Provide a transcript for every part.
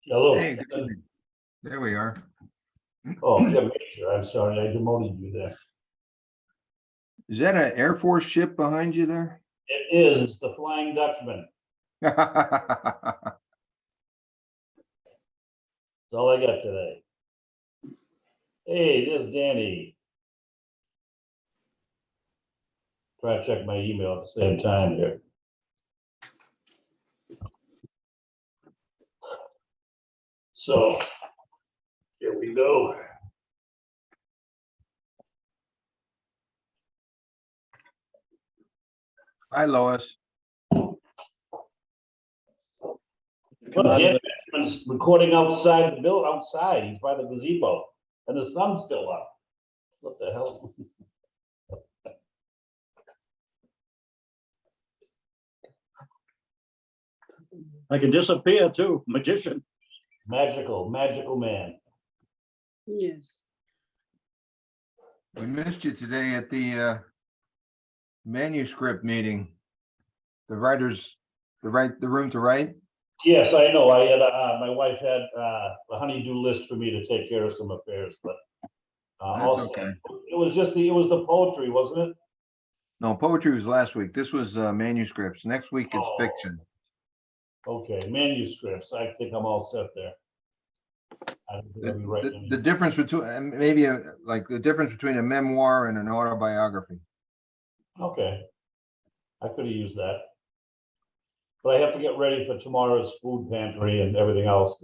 Hello. Hey, good evening. There we are. Oh, yeah, Major, I'm sorry, I demoted you there. Is that an Air Force ship behind you there? It is, it's the Flying Dutchman. That's all I got today. Hey, there's Danny. Try to check my email at the same time here. So, here we go. Hi, Lois. Well, Dan Benjamin's recording outside the building, outside, he's by the gazebo, and the sun's still up. What the hell? I can disappear too, magician. Magical man. Yes. We missed you today at the manuscript meeting. The room to write. Yes, I know, I had, my wife had, a honey-do list for me to take care of some affairs, but. That's Also, okay. it was the poetry, wasn't it? No, poetry was last week. This was manuscripts. Next week it's Oh. fiction. Okay, manuscripts, I think I'm all set there. I don't think I'll be writing The any- difference between maybe like the difference between a memoir and an autobiography. Okay, I could have used that. But I have to get ready for tomorrow's food pantry and everything else.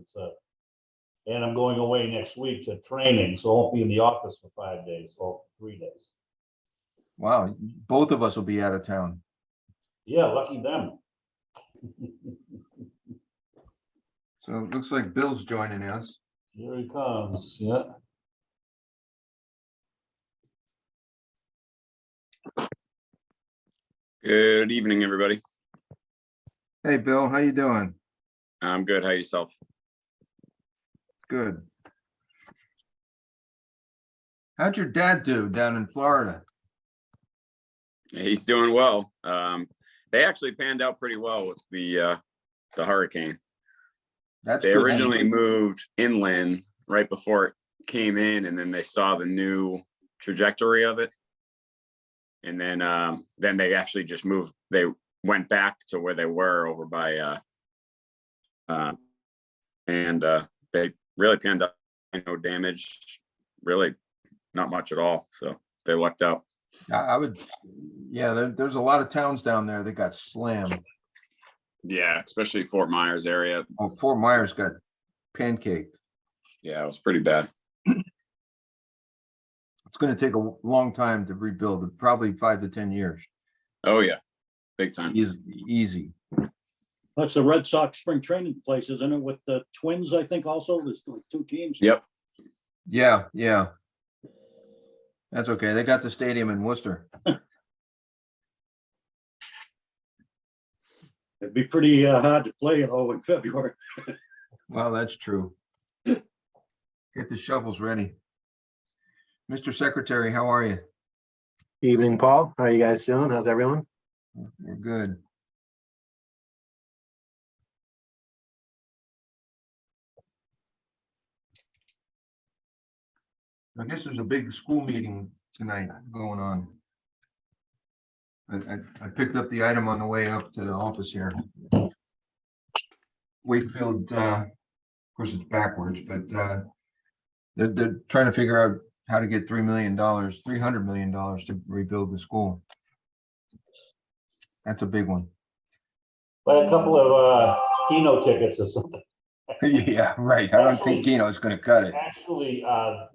And I'm going away next week to training, so I won't be in the office for 5 days, or 3 days. Wow, both of us will be out of town. Yeah, lucky them. So it looks like Bill's joining us. Here he comes, yeah. Good evening, everybody. Hey, Bill, how you doing? I'm good. How yourself? Good. How'd your dad do down in Florida? He's doing well. They actually panned out pretty well with the hurricane. That's They good. originally moved inland right before it came in, and then they saw the new trajectory of it. And then they actually just moved. They went back to where they were over by they really panned out, no damage, really not much at all. So they lucked out. I would, yeah, there's a lot of towns down there that got slammed. Yeah, especially Fort Myers area. Oh, Fort Myers got pancaked. Yeah, it was pretty bad. It's going to take a long time to rebuild, probably 5 to 10 years. Oh yeah, big time. Easy. That's the Red Sox spring training place, isn't it? With the Twins, I think also, there's like 2 teams. Yep. Yeah. That's okay. They got the stadium in Worcester. It'd be pretty hard to play though in February. Well, that's true. Get the shovels ready. Mr. Secretary, how are you? Evening, Paul. How are you guys doing? How's everyone? We're good. I guess there's a big school meeting tonight going on. I picked up the item on the way up to the office here. Wakefield, of course it's backwards, but they're trying to figure out how to get $300 million to rebuild the school. That's a big one. Buy a couple of Keno tickets or something. Yeah, right. I don't think Keno's gonna cut it. Actually,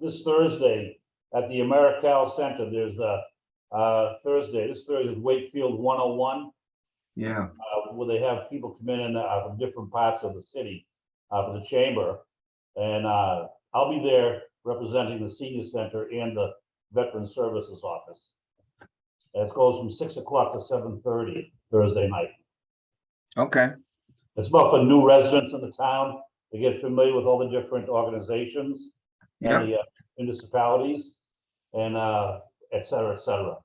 this Thursday at the AmeriCal Center, there's the this Thursday is Wakefield 101, Yeah, where they have people come in from different parts of the city for the chamber. And I'll be there representing the senior center and the Veteran Services Office. And it goes from 6 o'clock to 7:30 Thursday night. okay. It's about for new residents in the town to get familiar with all the different organizations and the municipalities and et cetera, et cetera.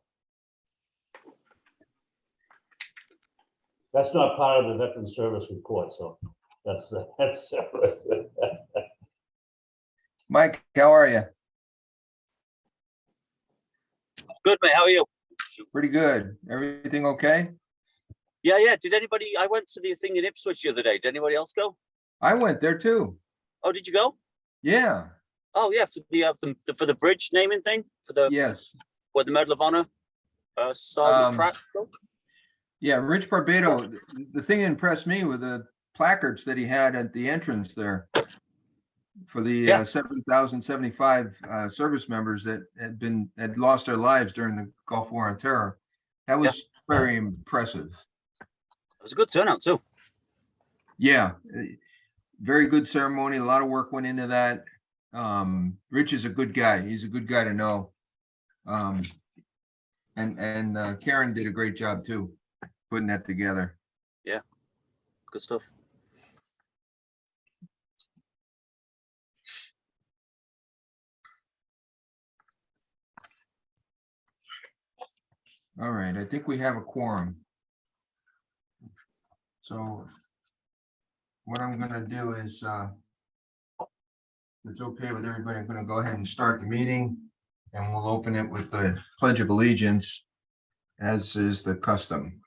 That's not part of the veteran service report, so That's separate. Mike, how are you? Good, mate. How are you? Pretty good. Everything okay? Yeah, yeah. Did anybody? I went to the thing in Ipswich the other day. Did anybody else go? I went there too. Oh, did you go? Yeah, Oh, yeah, for the bridge naming thing for the yes. where the Medal of Honor, Sergeant Um, Pratt spoke. Yeah, Rich Barbado, the thing that impressed me were the placards that he had at the entrance there for the Yeah. 7,075 service members that had lost their lives during the Gulf War on Terror. That was very impressive. It was a good turnout too. Yeah, very good ceremony. A lot of work went into that. Rich is a good guy. He's a good guy to know. And Karen did a great job too, putting that together. Good stuff. All right, I think we have a quorum. So what I'm gonna do is, if it's okay with everybody, I'm gonna go ahead and start the meeting, and we'll open it with the Pledge of Allegiance, as is the custom.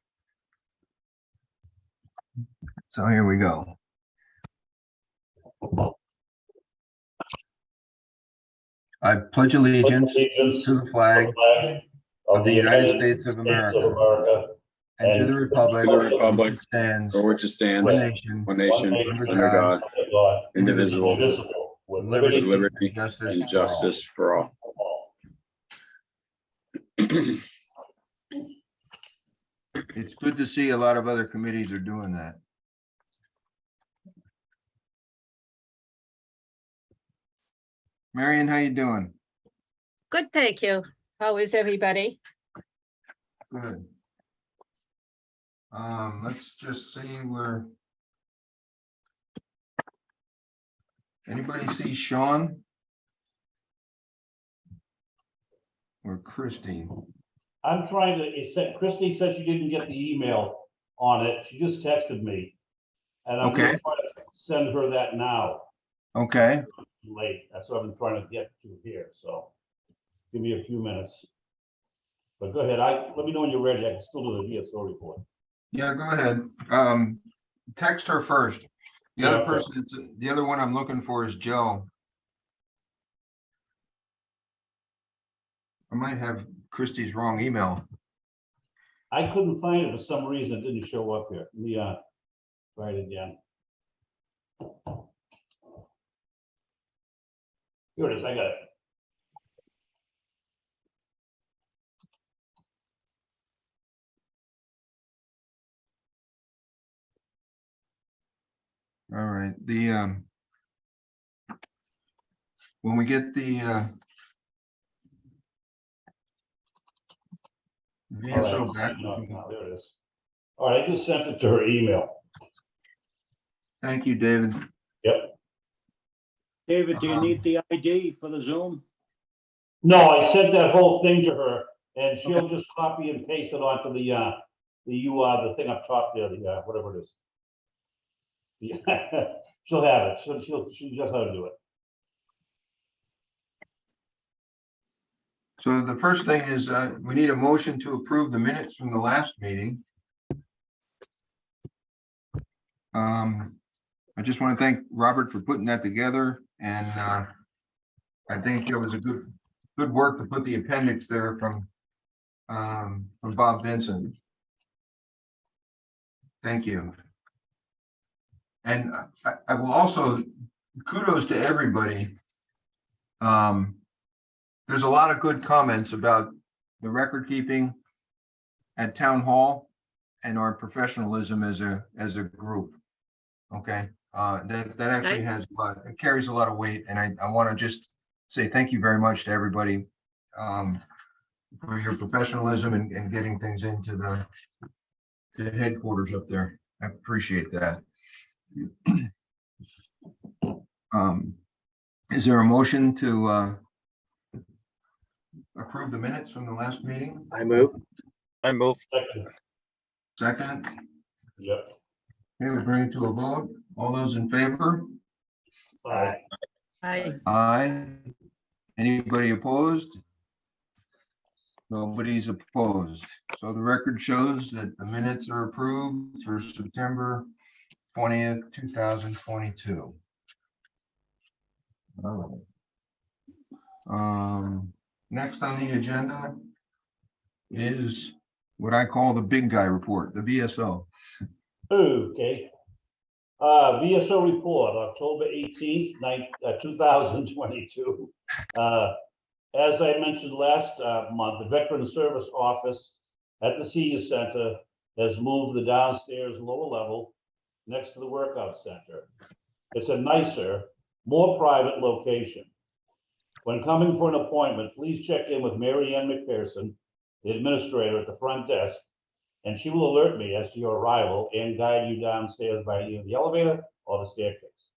So here we go. I pledge allegiance to the flag of the United States of America and to the republic To the republic which stands for which it stands, one nation, under God, indivisible, with with liberty liberty justice and justice for all. It's good to see a lot of other committees are doing that. Marion, how you doing? Good, thank you. How is everybody? Good. Let's just see where. Anybody see Sean? Or Christie? I'm trying to, Christie said she didn't get the email on it. She just texted me. And I'm gonna Okay. try to send her that now. Okay, Late, that's what I'm trying to get to here, so give me a few minutes. But go ahead, let me know when you're ready. I can still do the VSO report. yeah, go ahead. Text her first. The other Yeah, okay. person, the other one I'm looking for is Joe. I might have Christie's wrong email. I couldn't find it for some reason. It didn't show up here. Let me try it again. Here it is, I got it. All right, when we get the All VSO right, back. no, there it is. All right, I just sent it to her email. Thank you, David. Yep. David, do you need the ID for the Zoom? No, I sent that whole thing to her, and she'll just copy and paste it onto the thing up top there, the whatever it is. Yeah, she'll have it. She'll just how to do it. So the first thing is, we need a motion to approve the minutes from the last meeting. I just want to thank Robert for putting that together, and I think it was a good work to put the appendix there from Bob Vincent. Thank you. And I will also, kudos to everybody. There's a lot of good comments about the record keeping at town hall and our professionalism as a group. Okay, that actually has a lot, it carries a lot of weight, and I want to just say thank you very much to everybody for your professionalism and getting things into the headquarters up there. I appreciate that. Is there a motion to approve the minutes from the last meeting? I move. I move. Second. Second, Yep. Okay, we bring it to a vote. All those in favor? Aye. Aye. Anybody opposed? Nobody's opposed. So the record shows that the minutes are approved for September 20th, 2022. All right. Next on the agenda is what I call the big guy report, the VSO. Okay. VSO report, October 18th, 2022. As I mentioned last month, the Veteran Service Office at the Senior Center has moved the downstairs lower level next to the workout center. It's a nicer, more private location. When coming for an appointment, please check in with Mary Ann McPherson, the administrator at the front desk, and she will alert me as to your arrival and guide you downstairs by either the elevator or the staircase.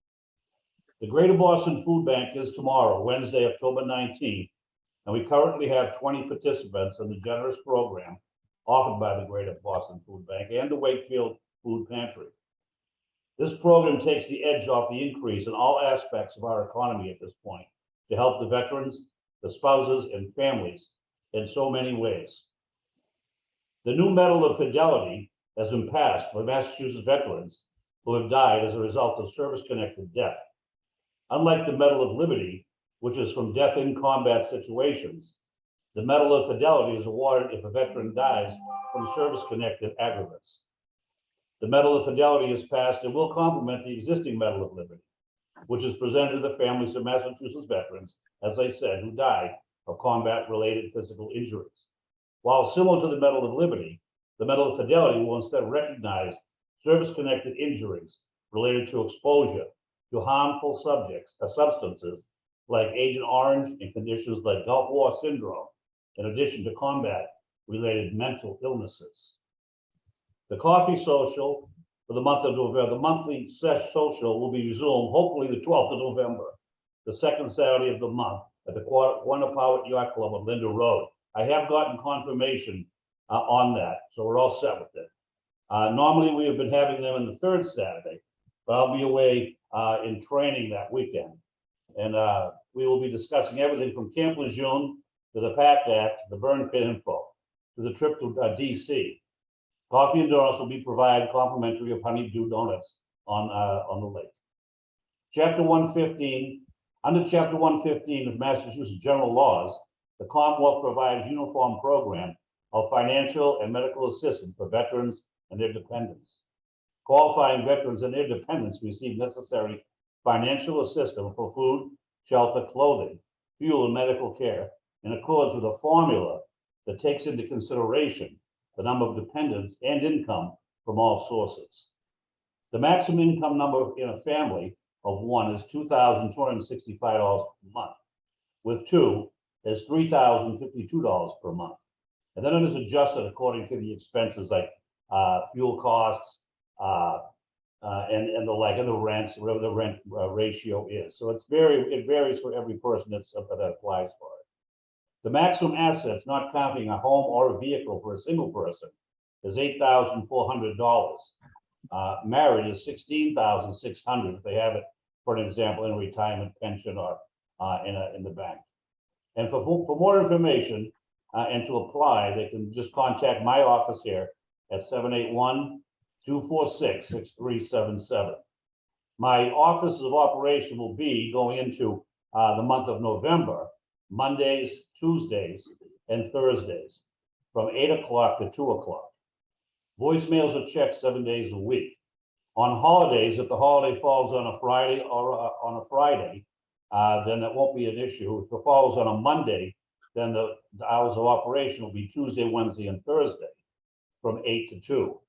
The Greater Boston Food Bank is tomorrow, Wednesday, October 19th, and we currently have 20 participants in the generous program offered by the Greater Boston Food Bank and the Wakefield Food Pantry. This program takes the edge off the increase in all aspects of our economy at this point to help the veterans, the spouses, and families in so many ways. The new Medal of Fidelity has been passed for Massachusetts veterans who have died as a result of service-connected death. Unlike the Medal of Liberty, which is from death in combat situations, the Medal of Fidelity is awarded if a veteran dies from service-connected aggravates. The Medal of Fidelity is passed and will complement the existing Medal of Liberty, which is presented to the families of Massachusetts veterans, as I said, who died of combat-related physical injuries. While similar to the Medal of Liberty, the Medal of Fidelity will instead recognize service-connected injuries related to exposure to harmful substances like Agent Orange and conditions like Gulf War syndrome, in addition to combat-related mental illnesses. The coffee social for the month of November, the monthly social will be resumed hopefully the 12th of November, the second Saturday of the month at the Quannapowitt Yacht Club on Linda Road. I have gotten confirmation on that, so we're all set with it. Normally, we have been having them on the third Saturday, but I'll be away in training that weekend. And we will be discussing everything from Camp Lejeune to the PACT Act, the burn pit info, to the trip to DC. Coffee and donuts will be provided complimentary of honeydew donuts on the lake. Chapter 115, under Chapter 115 of Massachusetts General Laws, the Commonwealth provides uniform program of financial and medical assistance for veterans and their dependents. Qualifying veterans and their dependents receive necessary financial assistance for food, shelter, clothing, fuel, and medical care in accordance with a formula that takes into consideration the number of dependents and income from all sources. The maximum income number in a family of one is $2,265 per month. With two, is $3,052 per month. And then it is adjusted according to the expenses like fuel costs and the like, and the rents, whatever the rent ratio is. So it varies for every person that applies for it. The maximum assets, not counting a home or a vehicle for a single person, is $8,400. Married is $16,600 if they have it, for an example, in a retirement pension or in the bank. And for more information and to apply, they can just contact my office here at 781-246-6377. My office of operation will be going into the month of November, Mondays, Tuesdays, and Thursdays from 8 o'clock to 2 o'clock. Voicemails are checked 7 days a week. On holidays, if the holiday falls on a Friday then that won't be an issue. If it falls on a Monday, then the hours of operation will be Tuesday, Wednesday, and Thursday from 8 to 2.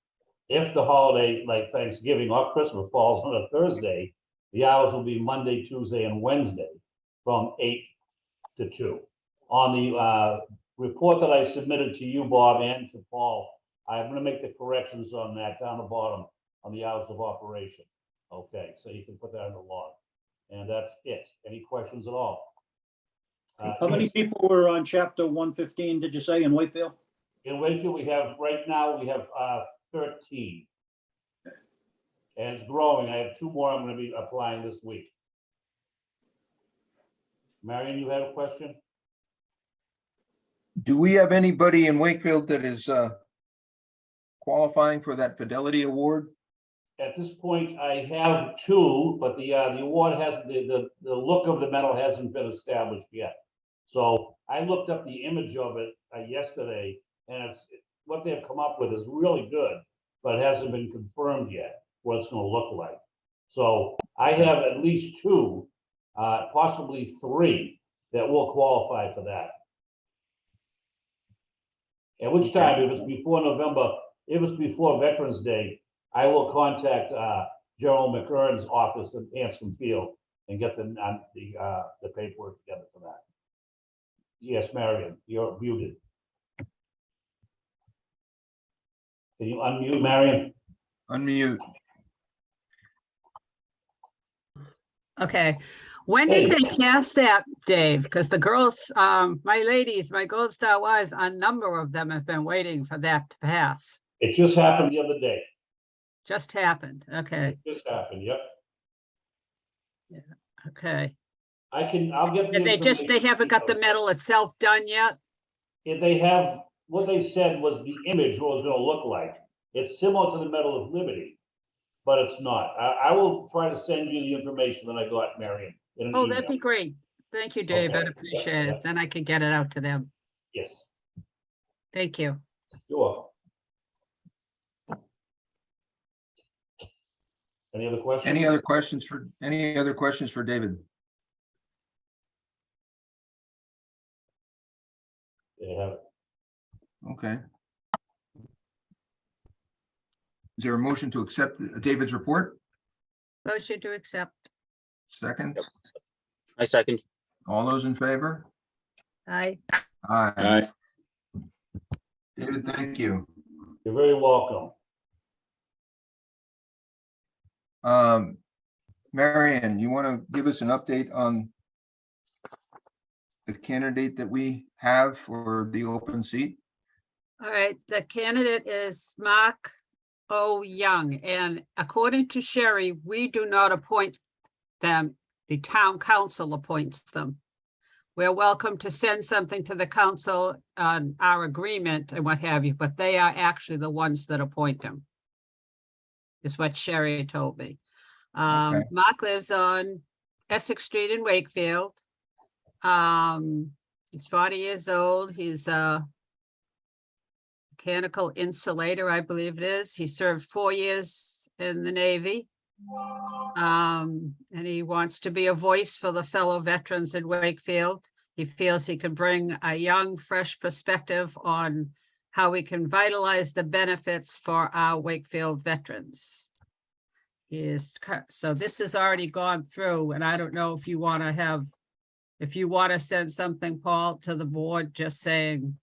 If the holiday like Thanksgiving or Christmas falls on a Thursday, the hours will be Monday, Tuesday, and Wednesday from 8 to 2. On the report that I submitted to you, Bob, and to Paul, I'm going to make the corrections on that down the bottom on the hours of operation. Okay, so you can put that in the log. And that's it. Any questions at all? How many people were on chapter 115, did you say, in Wakefield? In Wakefield, we have, right now, we have 13. And it's growing. I have 2 more I'm gonna be applying this week. Marion, you had a question? Do we have anybody in Wakefield that is qualifying for that Fidelity Award? At this point, I have 2, but the award hasn't, the look of the medal hasn't been established yet. So I looked up the image of it yesterday, and what they've come up with is really good, but it hasn't been confirmed yet what it's gonna look like. So I have at least 2, possibly 3, that will qualify for that. At which time, if it's before November, if it's before Veterans Day, I will contact General McKern's office in Hanscom Field and get the paperwork together for that. Yes, Marion, you're muted. Can you unmute, Marion? Unmute. Okay. When did they pass that, Dave? Because the girls, my ladies, my Gold Star wives, a number of them have been waiting for that to pass. It just happened the other day. Just happened. Okay, It just happened, yep. okay. I'll get the And they information. haven't got the medal itself done yet? If they have, what they said was the image, what it was gonna look like. It's similar to the Medal of Liberty, but it's not. I will try to send you the information that I got, Marion, in an Oh, email. that'd be great. Thank you, Dave. I'd Okay. appreciate Yeah. it. Then I can get it out to them. Yes, Thank you. you're welcome. Any other questions? Any other questions for David? They have it. Okay. Is there a motion to accept David's report? Motion to accept. Second, I second. all those in favor? Aye. Aye. David, thank you. You're very welcome. Marion, you want to give us an update on the candidate that we have for the open seat? All right, the candidate is Mark O. Young, and according to Sherry, we do not appoint them. The town council appoints them. We're welcome to send something to the council on our agreement and what have you, but they are actually the ones that appoint them. Is what Sherry told me. Okay. Mark lives on Essex Street in Wakefield. He's 40 years old. He's a mechanical insulator, I believe it is. He served 4 years in the Navy. And he wants to be a voice for the fellow veterans in Wakefield. He feels he can bring a young, fresh perspective on how we can vitalize the benefits for our Wakefield veterans. So this has already gone through, and I don't know if you want to send something, Paul, to the board, just saying,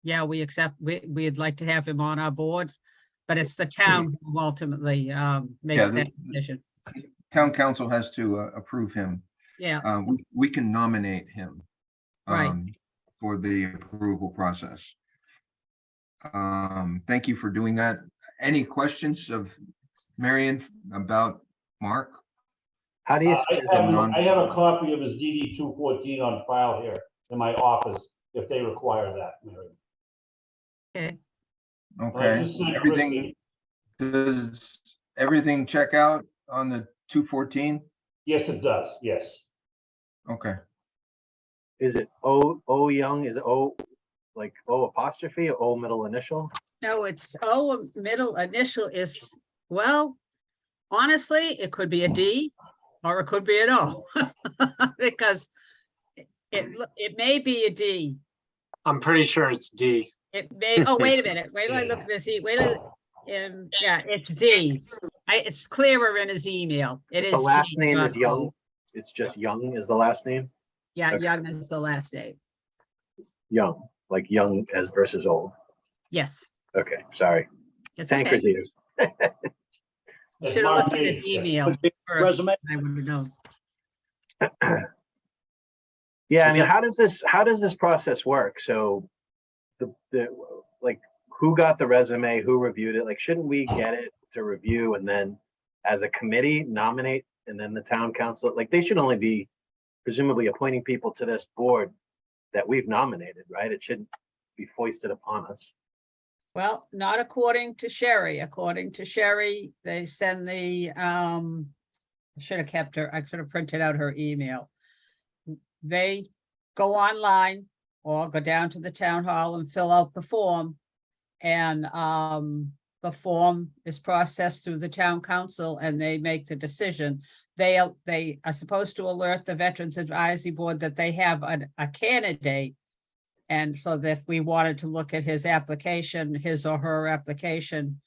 yeah, we accept, we'd like to have him on our board, but it's the town who ultimately makes that decision. Town council has to approve him. Yeah, We can nominate him. Right. For the approval process. Thank you for doing that. Any questions of Marion about Mark? How do you, I have a copy of his DD 214 on file here in my office, if they require that, Mary. okay. I Okay, just sent everything, does everything check out on the 214? Yes, it does, yes. Okay, is it O Young? Is it O, like O apostrophe or O middle initial? No, it's middle initial is, well, honestly, it could be a D or it could be an O. Because it may be a D. I'm pretty sure it's D. It may, oh, wait a minute, wait till I look at this, yeah, it's D. It's clearer in his email. It is The last D, name not is Young. O. It's just Young is the last name. Yeah, Okay. Young is the last name. Young, like young as versus old. Yes. Okay, sorry. It's Tanker's okay. ears. It's Should have Mark looked at his Hayes, yes. email. Was the first, resume? I would have known. Yeah, I Is mean, that- how does this process work? So the like, who got the resume? Who reviewed it? Like, shouldn't we get it to review and then as a committee nominate and then the town council, like they should only be presumably appointing people to this board that we've nominated, right? It shouldn't be foisted upon us. Well, not according to Sherry. According to Sherry, they send the, I should have kept her, I should have printed out her email. They go online or go down to the town hall and fill out the form. And the form is processed through the town council and they make the decision. They are supposed to alert the Veterans Advisory Board that they have a candidate. And so that we wanted to look at his application, his or her application,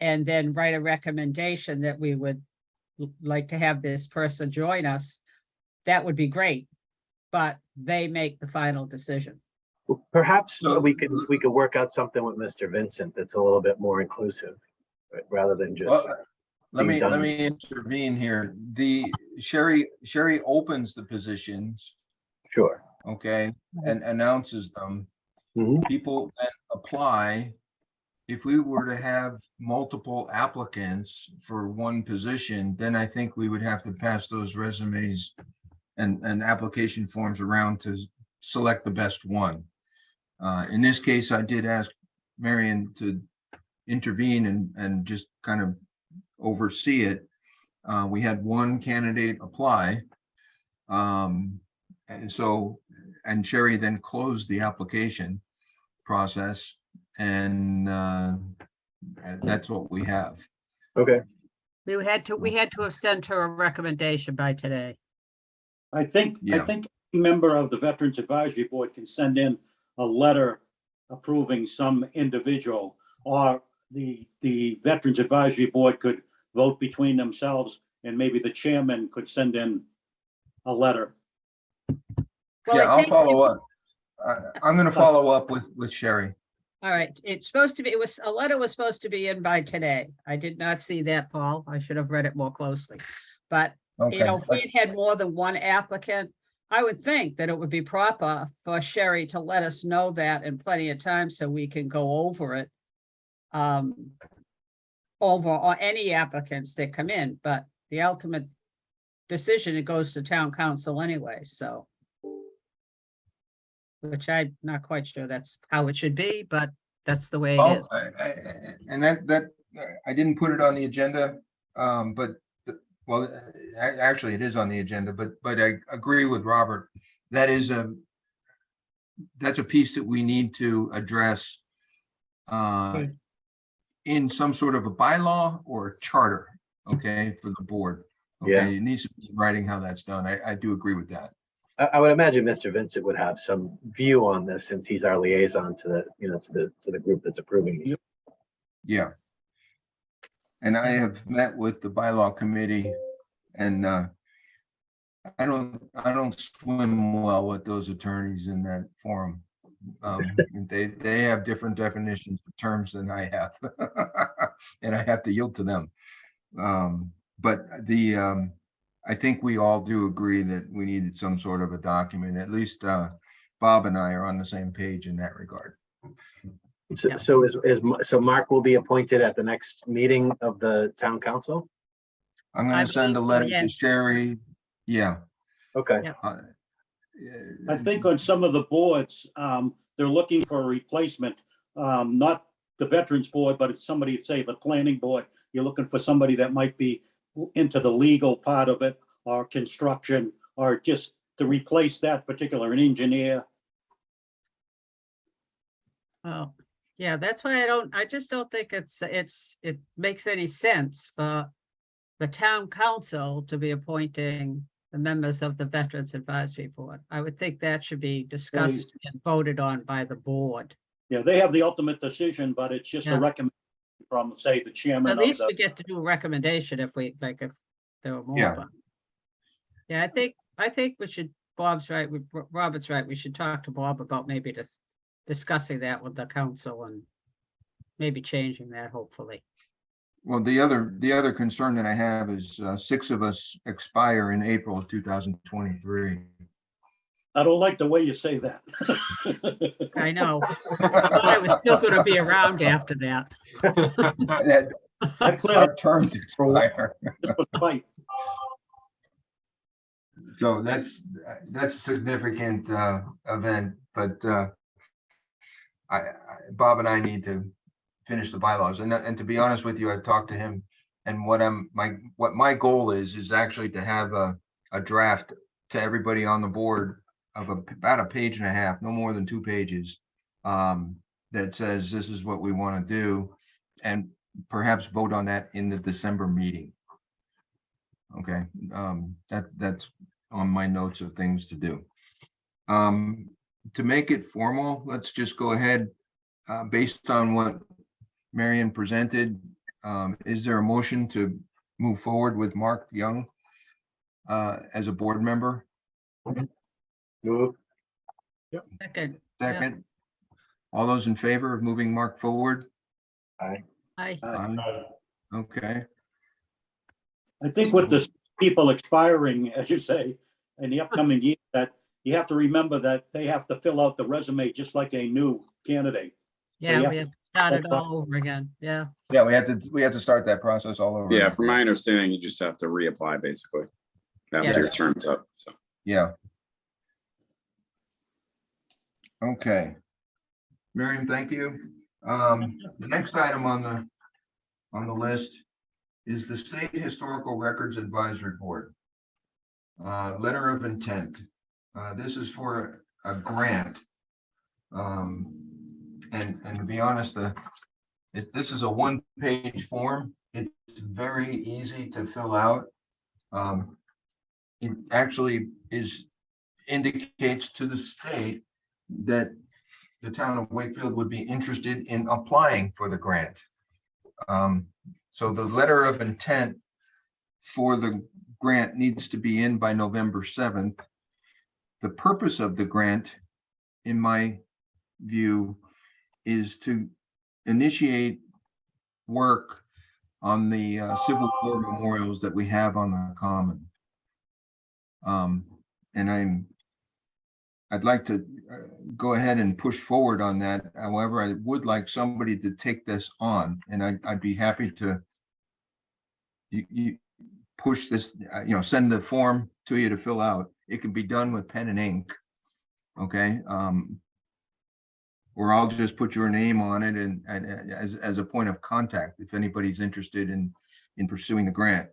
and then write a recommendation that we would like to have this person join us, that would be great. But they make the final decision. Perhaps So- we could work out something with Mr. Vincent that's a little bit more inclusive, right, rather than just. Well, let being done. me intervene here. Sherry opens the positions, Sure. okay, and announces them. Mhm. People then apply. If we were to have multiple applicants for one position, then I think we would have to pass those resumes and application forms around to select the best one. In this case, I did ask Marion to intervene and just kind of oversee it. We had one candidate apply. And Sherry then closed the application process and that's what we have. Okay. We had to have sent her a recommendation by today. I think Yeah. a member of the Veterans Advisory Board can send in a letter approving some individual, or the Veterans Advisory Board could vote between themselves, and maybe the chairman could send in a letter. Well, Yeah, I I'll think- follow up. I'm gonna follow up with Sherry. All right, it's supposed to be, a letter was supposed to be in by today. I did not see that, Paul. I should have read it more closely. But, Okay. if we had more than one applicant, I would think that it would be proper for Sherry to let us know that in plenty of time so we can go over it. Or any applicants that come in, but the ultimate decision, it goes to town council anyway, so. Which I'm not quite sure that's how it should be, but that's the way it is. Well, and that I didn't put it on the agenda, but actually it is on the agenda, but I agree with Robert. That's a piece that we need to address in some sort of a bylaw or a charter, okay, for the board. Okay, Yeah. it needs to be in writing how that's done. I do agree with that. I would imagine Mr. Vincent would have some view on this since he's our liaison to the, to the group that's approving these. Yeah. And I have met with the bylaw committee and I don't swim well with those attorneys in that forum. They have different definitions of terms than I have. And I have to yield to them. But I think we all do agree that we needed some sort of a document. At least Bob and I are on the same page in that regard. Yeah. So Mark will be appointed at the next meeting of the town council? I'm I gonna send a believe so, letter yeah. to Sherry. Yeah. Okay. Yeah. I think on some of the boards, they're looking for a replacement, not the Veterans Board, but it's somebody, say, the Planning Board. You're looking for somebody that might be into the legal part of it, or construction, or just to replace that particular, an engineer. Oh, yeah, that's why I just don't think it makes any sense for the town council to be appointing the members of the Veterans Advisory Board. I would think that should be discussed and voted on by the board. Yeah, they have the ultimate decision, but it's just Yeah. a recommendation from, say, the chairman At of least we the. get to do a recommendation if there were more. Yeah. but- Yeah, I think we should, Bob's right, Robert's right, we should talk to Bob about maybe just discussing that with the council and maybe changing that, hopefully. Well, the other concern that I have is 6 of us expire in April of 2023. I don't like the way you say that. I know. I thought I was still gonna be around after that. I plan Our terms for a while. expire. this was fight. So that's a significant event, but Bob and I need to finish the bylaws. And to be honest with you, I've talked to him, and what my goal is actually to have a draft to everybody on the board of about a page and a half, no more than 2 pages, that says this is what we want to do, and perhaps vote on that in the December meeting. Okay, that's on my notes of things to do. To make it formal, let's just go ahead, based on what Marion presented. Is there a motion to move forward with Mark Young as a board member? Move. Second, Second. All those in favor of moving Mark forward? Aye. I, Aye. Okay, I think with the people expiring, as you say, in the upcoming year, that you have to remember that they have to fill out the resume just like a new candidate. yeah, you we have have started all over again. Yeah. yeah, we have to start that process all over. Yeah, again. from my understanding, you just have to reapply basically after Yeah. your term's up. So Yeah. Okay. Miriam, thank you. The next item on the list is the State Historical Records Advisory Board. Letter of intent. This is for a grant. And to be honest, this is a 1-page form. It's very easy to fill out. It actually indicates to the state that the town of Wakefield would be interested in applying for the grant. So the letter of intent for the grant needs to be in by November 7th. The purpose of the grant, in my view, is to initiate work on the Civil War memorials that we have on the common. And I'd like to go ahead and push forward on that. However, I would like somebody to take this on, and I'd be happy to you push this, send the form to you to fill out. It can be done with pen and ink. Okay. Or I'll just put your name on it and as a point of contact if anybody's interested in pursuing the grant.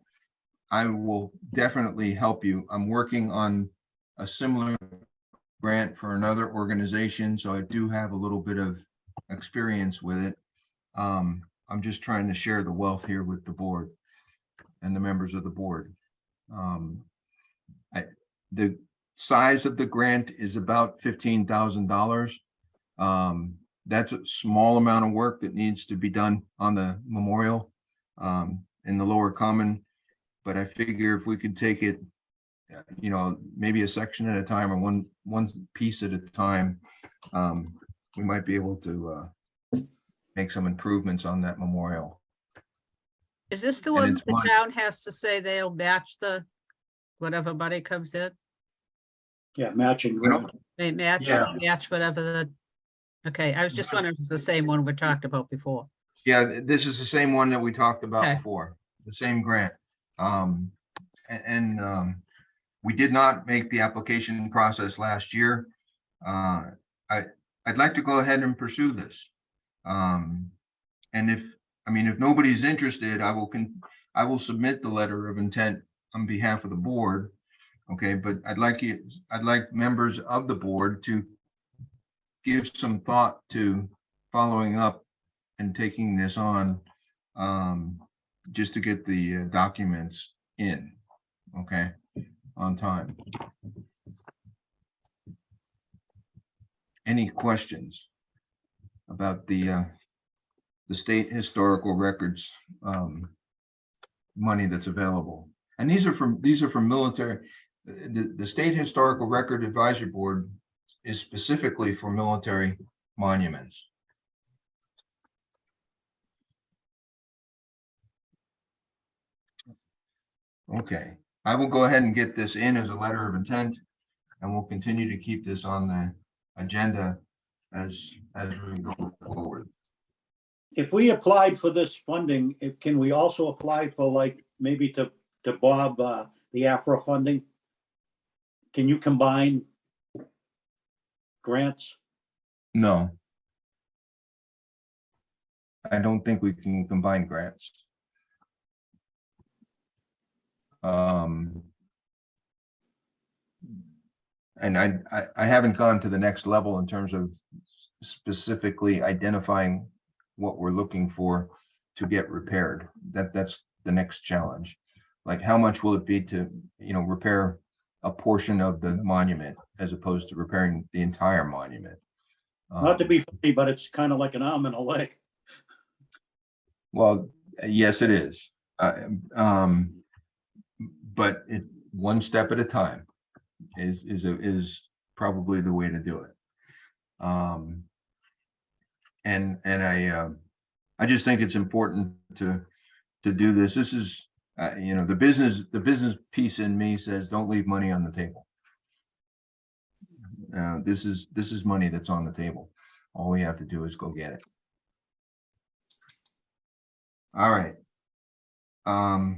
I will definitely help you. I'm working on a similar grant for another organization, so I do have a little bit of experience with it. I'm just trying to share the wealth here with the board and the members of the board. The size of the grant is about $15,000. That's a small amount of work that needs to be done on the memorial in the lower common. But I figure if we could take it, maybe a section at a time or one piece at a time, we might be able to make some improvements on that memorial. Is this the And one it's the mine. town has to say they'll match the, whatever money comes in? Yeah, matching You know, grant. They match, Yeah. match whatever the, okay, I was just wondering if it's the same one we talked about before. Yeah, this is the same one that we talked about Okay. before, the same grant. We did not make the application process last year. I'd like to go ahead and pursue this. And if nobody's interested, I will submit the letter of intent on behalf of the board. Okay, but I'd like members of the board to give some thought to following up and taking this on, just to get the documents in, okay, on time. Any questions about the state historical records money that's available? And these are from military. The State Historical Record Advisory Board is specifically for military monuments. Okay, I will go ahead and get this in as a letter of intent, and we'll continue to keep this on the agenda as we go forward. If we applied for this funding, can we also apply for like, maybe to Bob, the Afro funding? Can you combine grants? No. I don't think we can combine grants. And I haven't gone to the next level in terms of specifically identifying what we're looking for to get repaired. That's the next challenge. Like, how much will it be to, repair a portion of the monument as opposed to repairing the entire monument? Not to be funny, but it's kind of like an arm and a leg. Well, yes, it is. But one step at a time is probably the way to do it. And I just think it's important to do this. This is, the business piece in me says, don't leave money on the table. This is money that's on the table. All we have to do is go get it. All right. I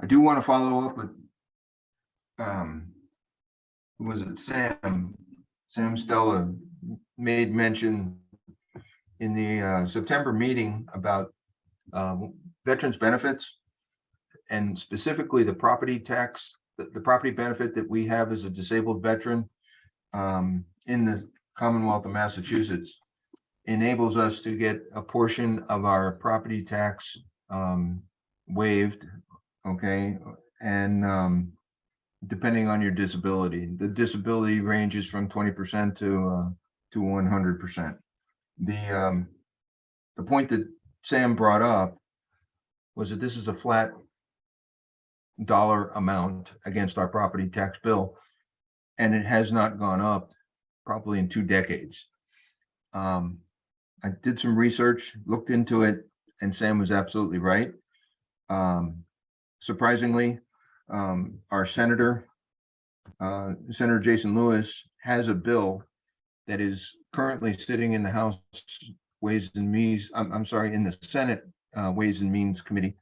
do want to follow up with, who was it? Sam Stella made mention in the September meeting about veterans benefits, and specifically the property tax, the property benefit that we have as a disabled veteran in the Commonwealth of Massachusetts enables us to get a portion of our property tax waived, okay? And depending on your disability, the disability ranges from 20% to 100%. The point that Sam brought up was that this is a flat dollar amount against our property tax bill, and it has not gone up probably in 2 decades. I did some research, looked into it, and Sam was absolutely right. Surprisingly, our Senator Jason Lewis has a bill that is currently sitting in the House Ways and Means, I'm sorry, in the Senate Ways and Means Committee.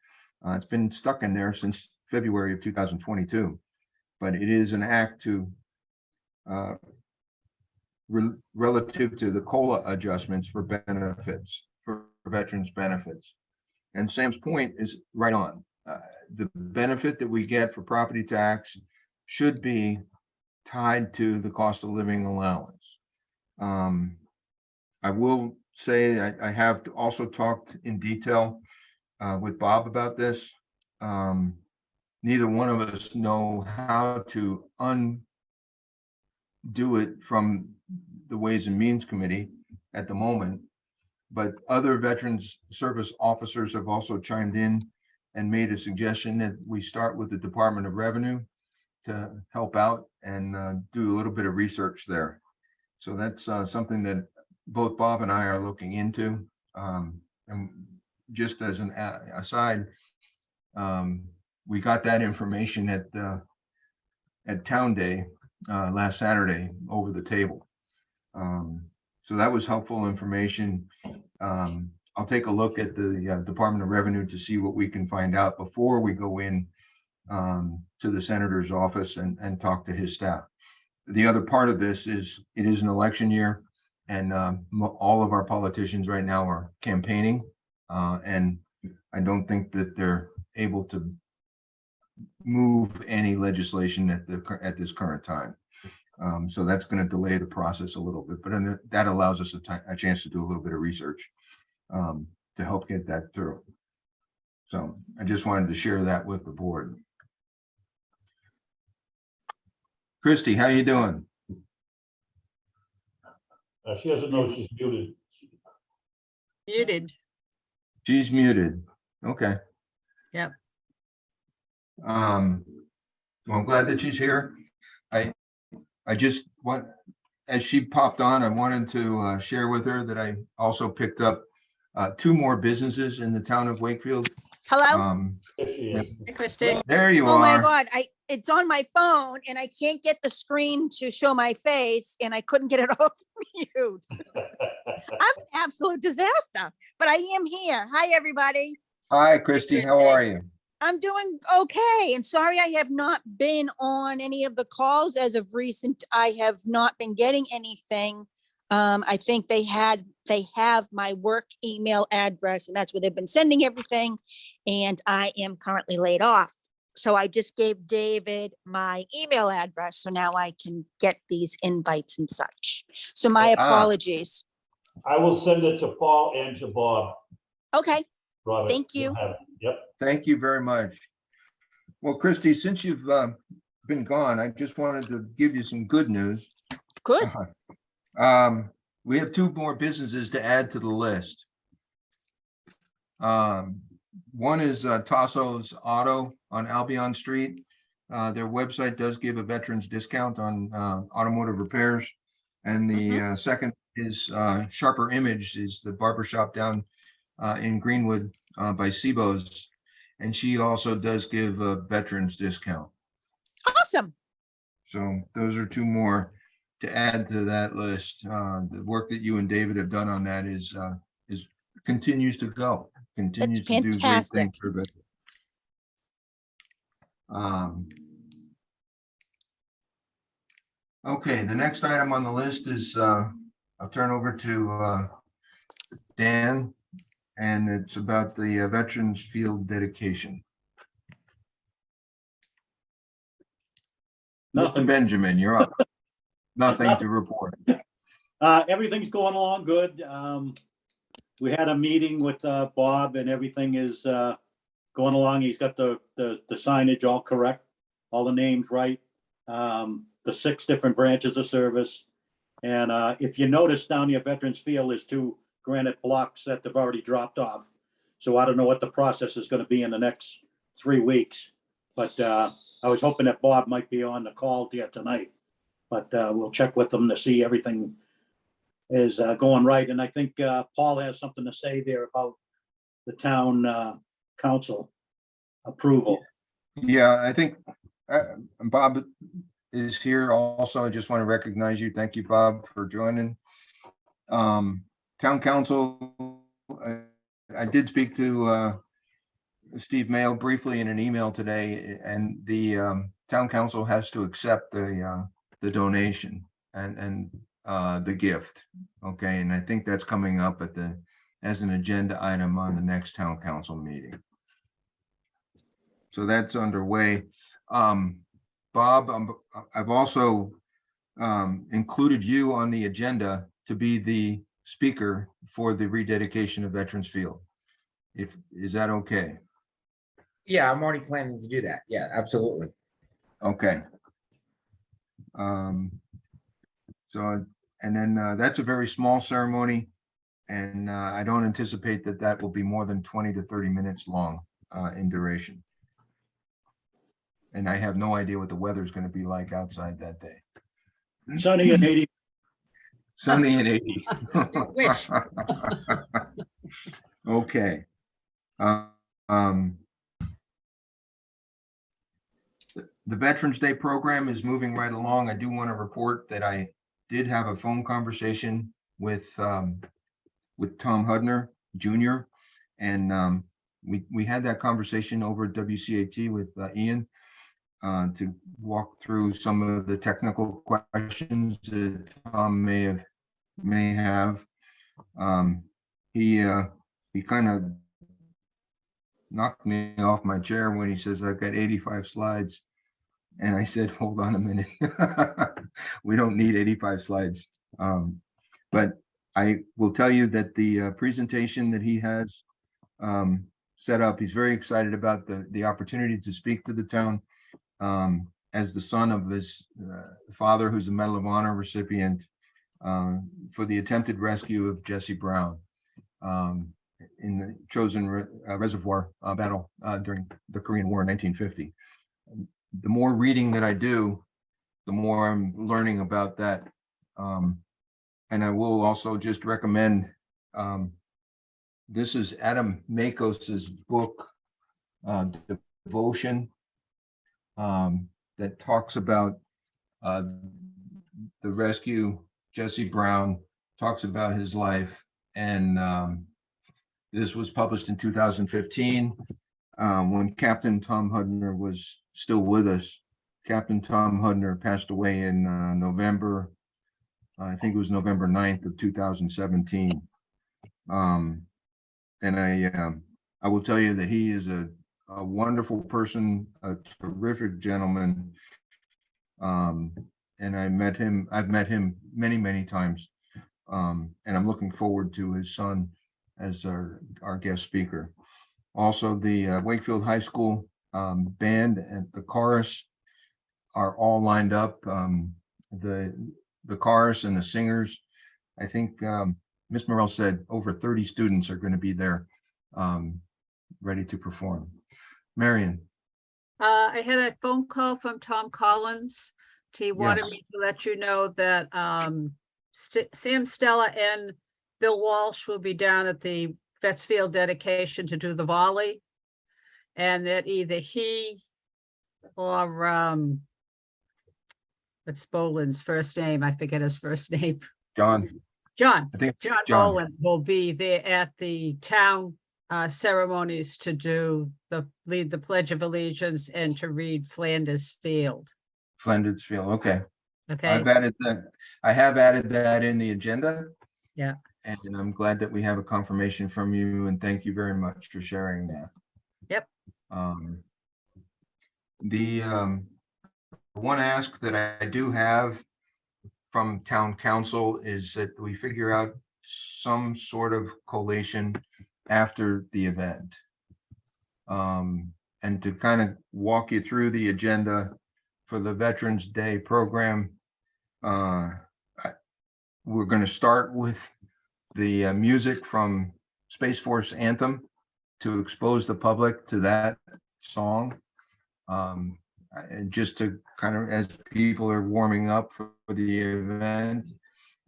It's been stuck in there since February of 2022, but it is an act to relative to the COLA adjustments for benefits, for veterans benefits. And Sam's point is right on. The benefit that we get for property tax should be tied to the cost of living allowance. I will say I have also talked in detail with Bob about this. Neither one of us know how to undo it from the Ways and Means Committee at the moment, but other veterans service officers have also chimed in and made a suggestion that we start with the Department of Revenue to help out and do a little bit of research there. So that's something that both Bob and I are looking into. And just as an aside, we got that information at Town Day last Saturday over the table. So that was helpful information. I'll take a look at the Department of Revenue to see what we can find out before we go in to the senator's office and talk to his staff. The other part of this is it is an election year, and all of our politicians right now are campaigning, and I don't think that they're able to move any legislation at this current time. So that's going to delay the process a little bit, but that allows us a chance to do a little bit of research to help get that through. So I just wanted to share that with the board. Christy, how you doing? She doesn't know she's muted. Muted. She's muted. Okay. Yep. Well, I'm glad that she's here. I just want, as she popped on, I wanted to share with her that I also picked up 2 more businesses in the town of Wakefield. Hello? There she is. Hey, Christy. There you Oh my are. God, it's on my phone and I can't get the screen to show my face and I couldn't get it off mute. I'm an absolute disaster, but I am here. Hi, everybody. Hi, Christy, how are you? I'm doing okay, and sorry I have not been on any of the calls as of recent. I have not been getting anything. I think they have my work email address, and that's where they've been sending everything. And I am currently laid off. So I just gave David my email address, so now I can get these invites and such. So my apologies. I will send it to Paul and to Bob, Okay, Robert. thank You'll you. have it. Yep. Thank you very much. Well, Christy, since you've been gone, I just wanted to give you some good news. Good. We have 2 more businesses to add to the list. One is Tasso's Auto on Albion Street. Their website does give a veterans discount on automotive repairs. And the second is Sharper Image, is the barbershop down in Greenwood by Seabo's. And she also does give a veterans discount. Awesome. So those are 2 more to add to that list. The work that you and David have done on that is continues to go, continues to do great fantastic. things for veterans. Okay, the next item on the list is I'll turn over to Dan, and it's about the Veterans Field dedication. Mr. Nothing. Benjamin, you're up. Nothing to report. Everything's going along good. We had a meeting with Bob, and everything is going along. He's got the signage all correct, all the names right, the 6 different branches of service. And if you notice down here, Veterans Field, there's 2 granite blocks that they've already dropped off. So I don't know what the process is going to be in the next 3 weeks, but I was hoping that Bob might be on the call here tonight, but we'll check with them to see everything is going right. And I think Paul has something to say there about the town council approval. Yeah, I think Bob is here also. I just want to recognize you. Thank you, Bob, for joining. Town council, I did speak to Steve Mayo briefly in an email today, and the town council has to accept the donation and the gift. Okay, and I think that's coming up at as an agenda item on the next town council meeting. So that's underway. Bob, I've also included you on the agenda to be the speaker for the rededication of Veterans Field. Is that okay? Yeah, I'm already planning to do that. Yeah, absolutely. Okay. So, and then that's a very small ceremony, and I don't anticipate that will be more than 20 to 30 minutes long in duration. And I have no idea what the weather is going to be like outside that day. Sunny and 80. Sunny and 80. Wish. Okay. The Veterans Day program is moving right along. I do want to report that I did have a phone conversation with Tom Hudner Jr. And we had that conversation over at WCAT with Ian to walk through some of the technical questions that Tom may have. He kind of knocked me off my chair when he says, I've got 85 slides. And I said, hold on a minute. We don't need 85 slides. But I will tell you that the presentation that he has set up, he's very excited about the opportunity to speak to the town as the son of his father, who's a Medal of Honor recipient for the attempted rescue of Jesse Brown in the Chosin Reservoir battle during the Korean War in 1950. The more reading that I do, the more I'm learning about that. And I will also just recommend, this is Adam Makos's book, Devotion, that talks about the rescue, Jesse Brown, talks about his life. And this was published in 2015 when Captain Tom Hudner was still with us. Captain Tom Hudner passed away in November, I think it was November 9th of 2017. And I will tell you that he is a wonderful person, a terrific gentleman. And I've met him many, many times. And I'm looking forward to his son as our guest speaker. Also, the Wakefield High School band and the chorus are all lined up. The chorus and the singers, I think Miss Morrell said over 30 students are going to be there ready to perform. Marion. I had a phone call from Tom Collins. He wanted Yes. me to let you know that Sam Stella and Bill Walsh will be down at the Wakefield dedication to do the volley. And that either he or what's Boland's first name? I forget his first name. John. John I think John. Boland will be there at the town ceremonies to lead the Pledge of Allegiance and to read Flanders Field. Flanders Field. Okay. Okay. I have added that in the agenda. Yeah. And I'm glad that we have a confirmation from you, and thank you very much for sharing that. Yep. The one ask that I do have from town council is that we figure out some sort of collation after the event. And to kind of walk you through the agenda for the Veterans Day program, we're going to start with the music from Space Force Anthem to expose the public to that song. And just to kind of, as people are warming up for the event,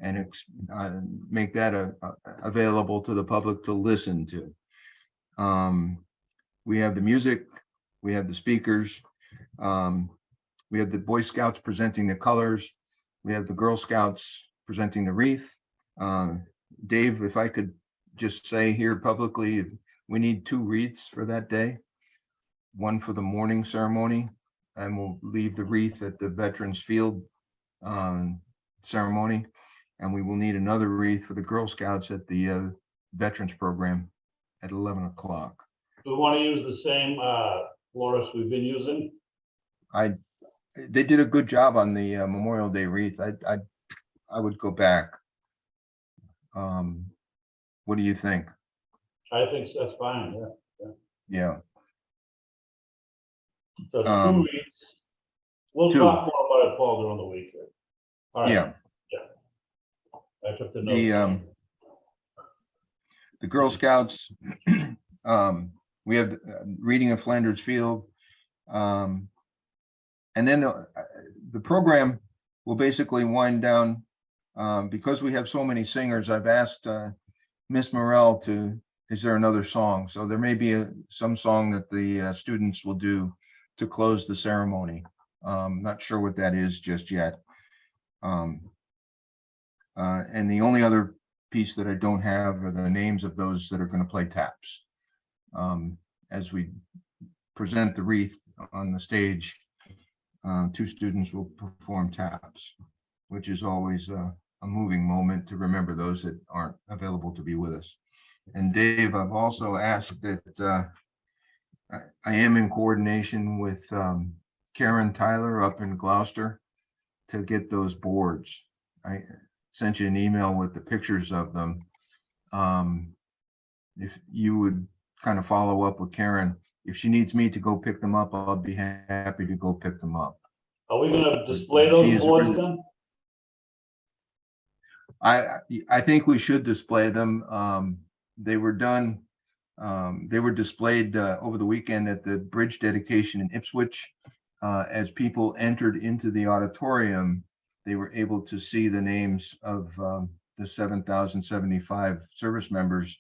and make that available to the public to listen to. We have the music, we have the speakers, we have the Boy Scouts presenting the colors, we have the Girl Scouts presenting the wreath. Dave, if I could just say here publicly, we need 2 wreaths for that day. One for the morning ceremony, and we'll leave the wreath at the Veterans Field ceremony. And we will need another wreath for the Girl Scouts at the Veterans Program at 11 o'clock. Do we want to use the same florist we've been using? They did a good job on the Memorial Day wreath. I would go back. What do you think? I think that's fine, yeah. Yeah. So 2 weeks. We'll 2. talk more about it, Paul, during the week. All right. Yeah. I took the notes. The Girl Scouts, we have reading of Flanders Field. And then the program will basically wind down because we have so many singers. I've asked Miss Morrell is there another song? So there may be some song that the students will do to close the ceremony. Not sure what that is just yet. And the only other piece that I don't have are the names of those that are going to play taps. As we present the wreath on the stage, 2 students will perform taps, which is always a moving moment to remember those that aren't available to be with us. And Dave, I've also asked that I am in coordination with Karen Tyler up in Gloucester to get those boards. I sent you an email with the pictures of them. If you would kind of follow up with Karen, if she needs me to go pick them up, I'll be happy to go pick them up. Are we going to display She those is boards really- then? I think we should display them. They were done. They were displayed over the weekend at the bridge dedication in Ipswich. As people entered into the auditorium, they were able to see the names of the 7,075 service members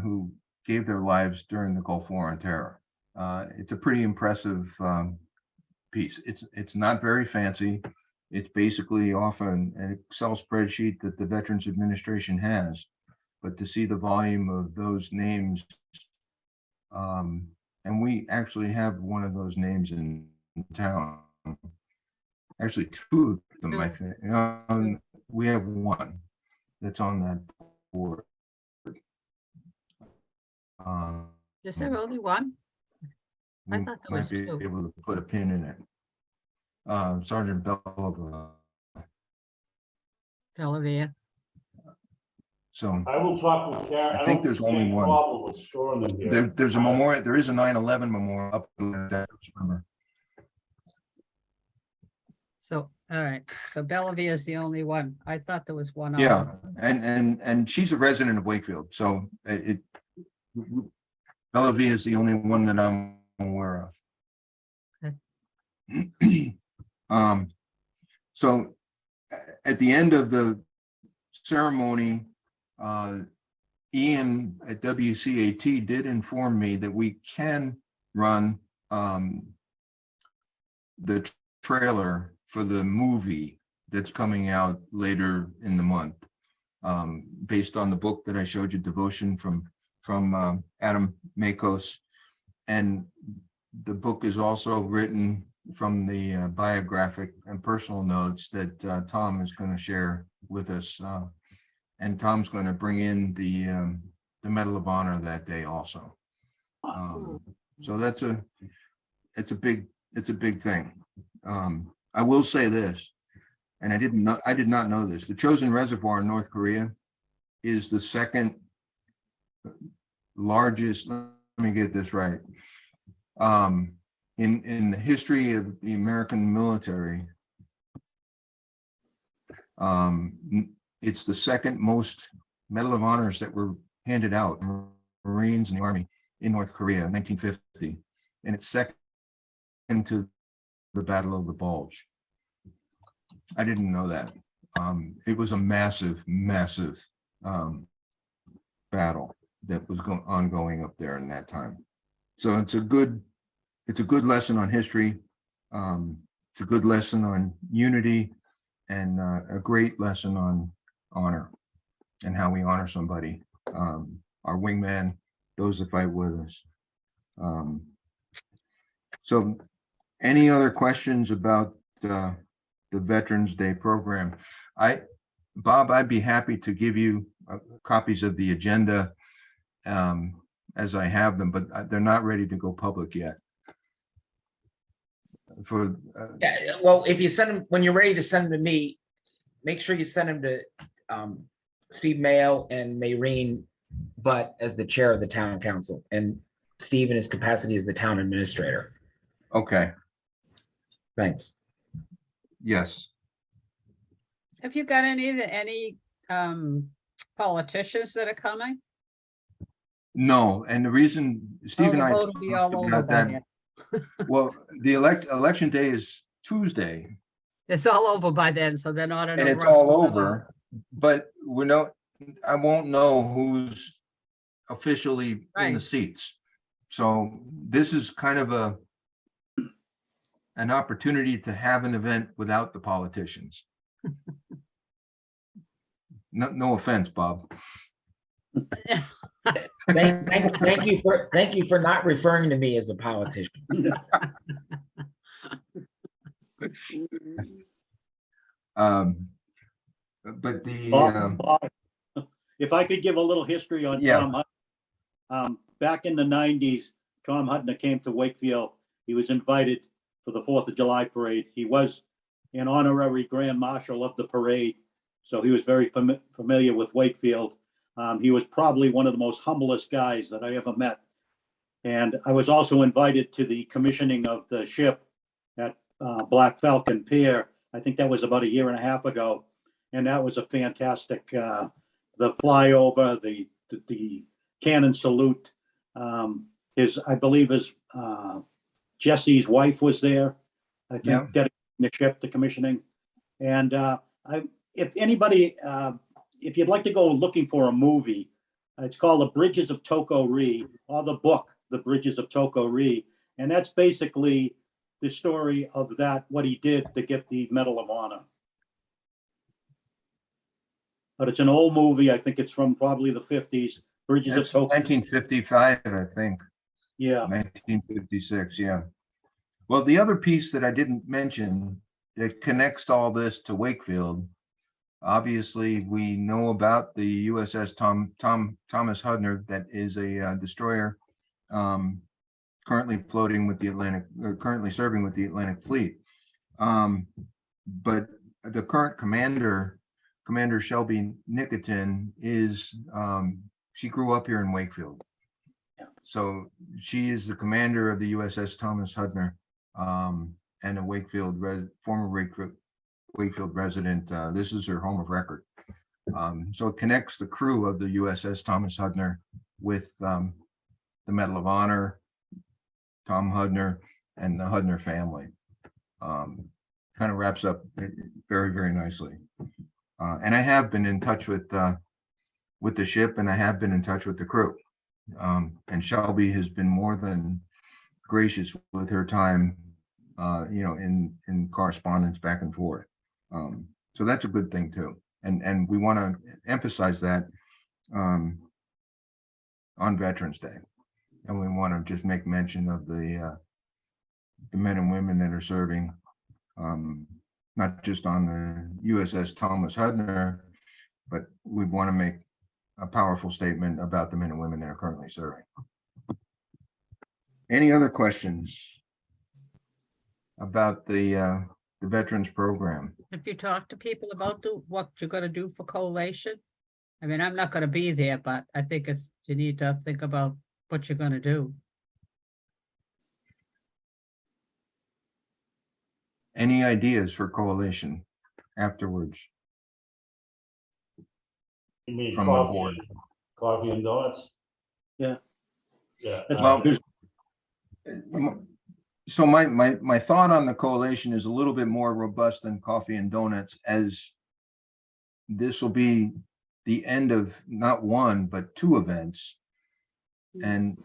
who gave their lives during the Gulf War on Terror. It's a pretty impressive piece. It's not very fancy. It's basically off an Excel spreadsheet that the Veterans Administration has. But to see the volume of those names, and we actually have one of those names in town. Actually, two of them, I think. We have one that's on that board. Is there only one? I We thought there might was be two. able to put a pin in it. Sergeant Belva. Delavere. So I will talk with Karen. I think don't there's only any one. Problem with storing them here. there's a memorial, there is a 9/11 memorial up there. So, all right, so Bellavia is the only one. I thought there was one. Yeah, other. and she's a resident of Wakefield, so Bellavia is the only one that I'm aware of. So at the end of the ceremony, Ian at WCAT did inform me that we can run the trailer for the movie that's coming out later in the month, based on the book that I showed you, Devotion from Adam Makos. And the book is also written from the biographic and personal notes that Tom is going to share with us. And Tom's going to bring in the Medal of Honor that day also. So it's a big thing. I will say this, and I did not know this. The Chosin Reservoir in North Korea is the second largest. Let me get this right. In the history of the American military, it's the second most Medal of Honors that were handed out, Marines and the Army in North Korea in 1950, and it's second to the Battle of the Bulge. I didn't know that. It was a massive battle that was ongoing up there in that time. So it's a good lesson on history. It's a good lesson on unity, and a great lesson on honor and how we honor somebody, our wingman, those that fight with us. So any other questions about the Veterans Day program? Bob, I'd be happy to give you copies of the agenda as I have them, but they're not ready to go public yet. Yeah, well, if you send them, when you're ready to send them to me, make sure you send them to Steve Mayo and Maureen Butt as the chair of the town council, and Steve in his capacity as the town administrator. Okay. Thanks. Yes. Have you got any politicians that are coming? No, and the reason Steve and I vote will be all talked over about by that. Well, the election day is Tuesday, It's all over by then, so they're not in a and it's rush. all over. But I won't know who's officially in the Right. seats. So this is kind of an opportunity to have an event without the politicians. No offense, Bob. Thank you for not referring to me as a politician. But Bob, if I could give a little history on Yeah. Tom Hutton. Back in the 90s, Tom Hutton came to Wakefield. He was invited for the 4th of July parade. He was an honorary grand marshal of the parade, so he was very familiar with Wakefield. He was probably one of the most humblest guys that I ever met. And I was also invited to the commissioning of the ship at Black Falcon Pier. I think that was about 1.5 years ago. And that was a fantastic, the flyover, the cannon salute. I believe his Jesse's wife was there. I think Yeah. dedicating the ship to commissioning. And if anybody, if you'd like to go looking for a movie, it's called The Bridges of Toko Ri, or the book, The Bridges of Toko Ri. And that's basically the story of that, what he did to get the Medal of Honor. But it's an old movie. I think it's from probably the 50s. Bridges of That's Tokyo. 1955, I think, Yeah, 1956, yeah. Well, the other piece that I didn't mention that connects all this to Wakefield, obviously, we know about the USS Thomas Hudner, that is a destroyer currently floating with the Atlantic, currently serving with the Atlantic Fleet. But the current commander, Commander Shelby Nicotin, is she grew up here in Wakefield. So she is the commander of the USS Thomas Hudner, and a former Wakefield resident. This is her home of record. So it connects the crew of the USS Thomas Hudner with the Medal of Honor, Tom Hudner, and the Hudner family. Kind of wraps up very, very nicely. And I have been in touch with the ship, and I have been in touch with the crew. And Shelby has been more than gracious with her time, in correspondence back and forth. So that's a good thing too. And we want to emphasize that on Veterans Day. And we want to just make mention of the men and women that are serving, not just on the USS Thomas Hudner, but we want to make a powerful statement about the men and women that are currently serving. Any other questions about the Veterans Program? If you talk to people about what you're gonna do for collation, I mean, I'm not gonna be there, but I think you need to think about what you're gonna do. Any ideas for coalition afterwards? You mean From the board. coffee and donuts? Yeah. Yeah. That's- Well, there's- So my thought on the coalition is a little bit more robust than coffee and donuts, as this will be the end of not one, but two events. And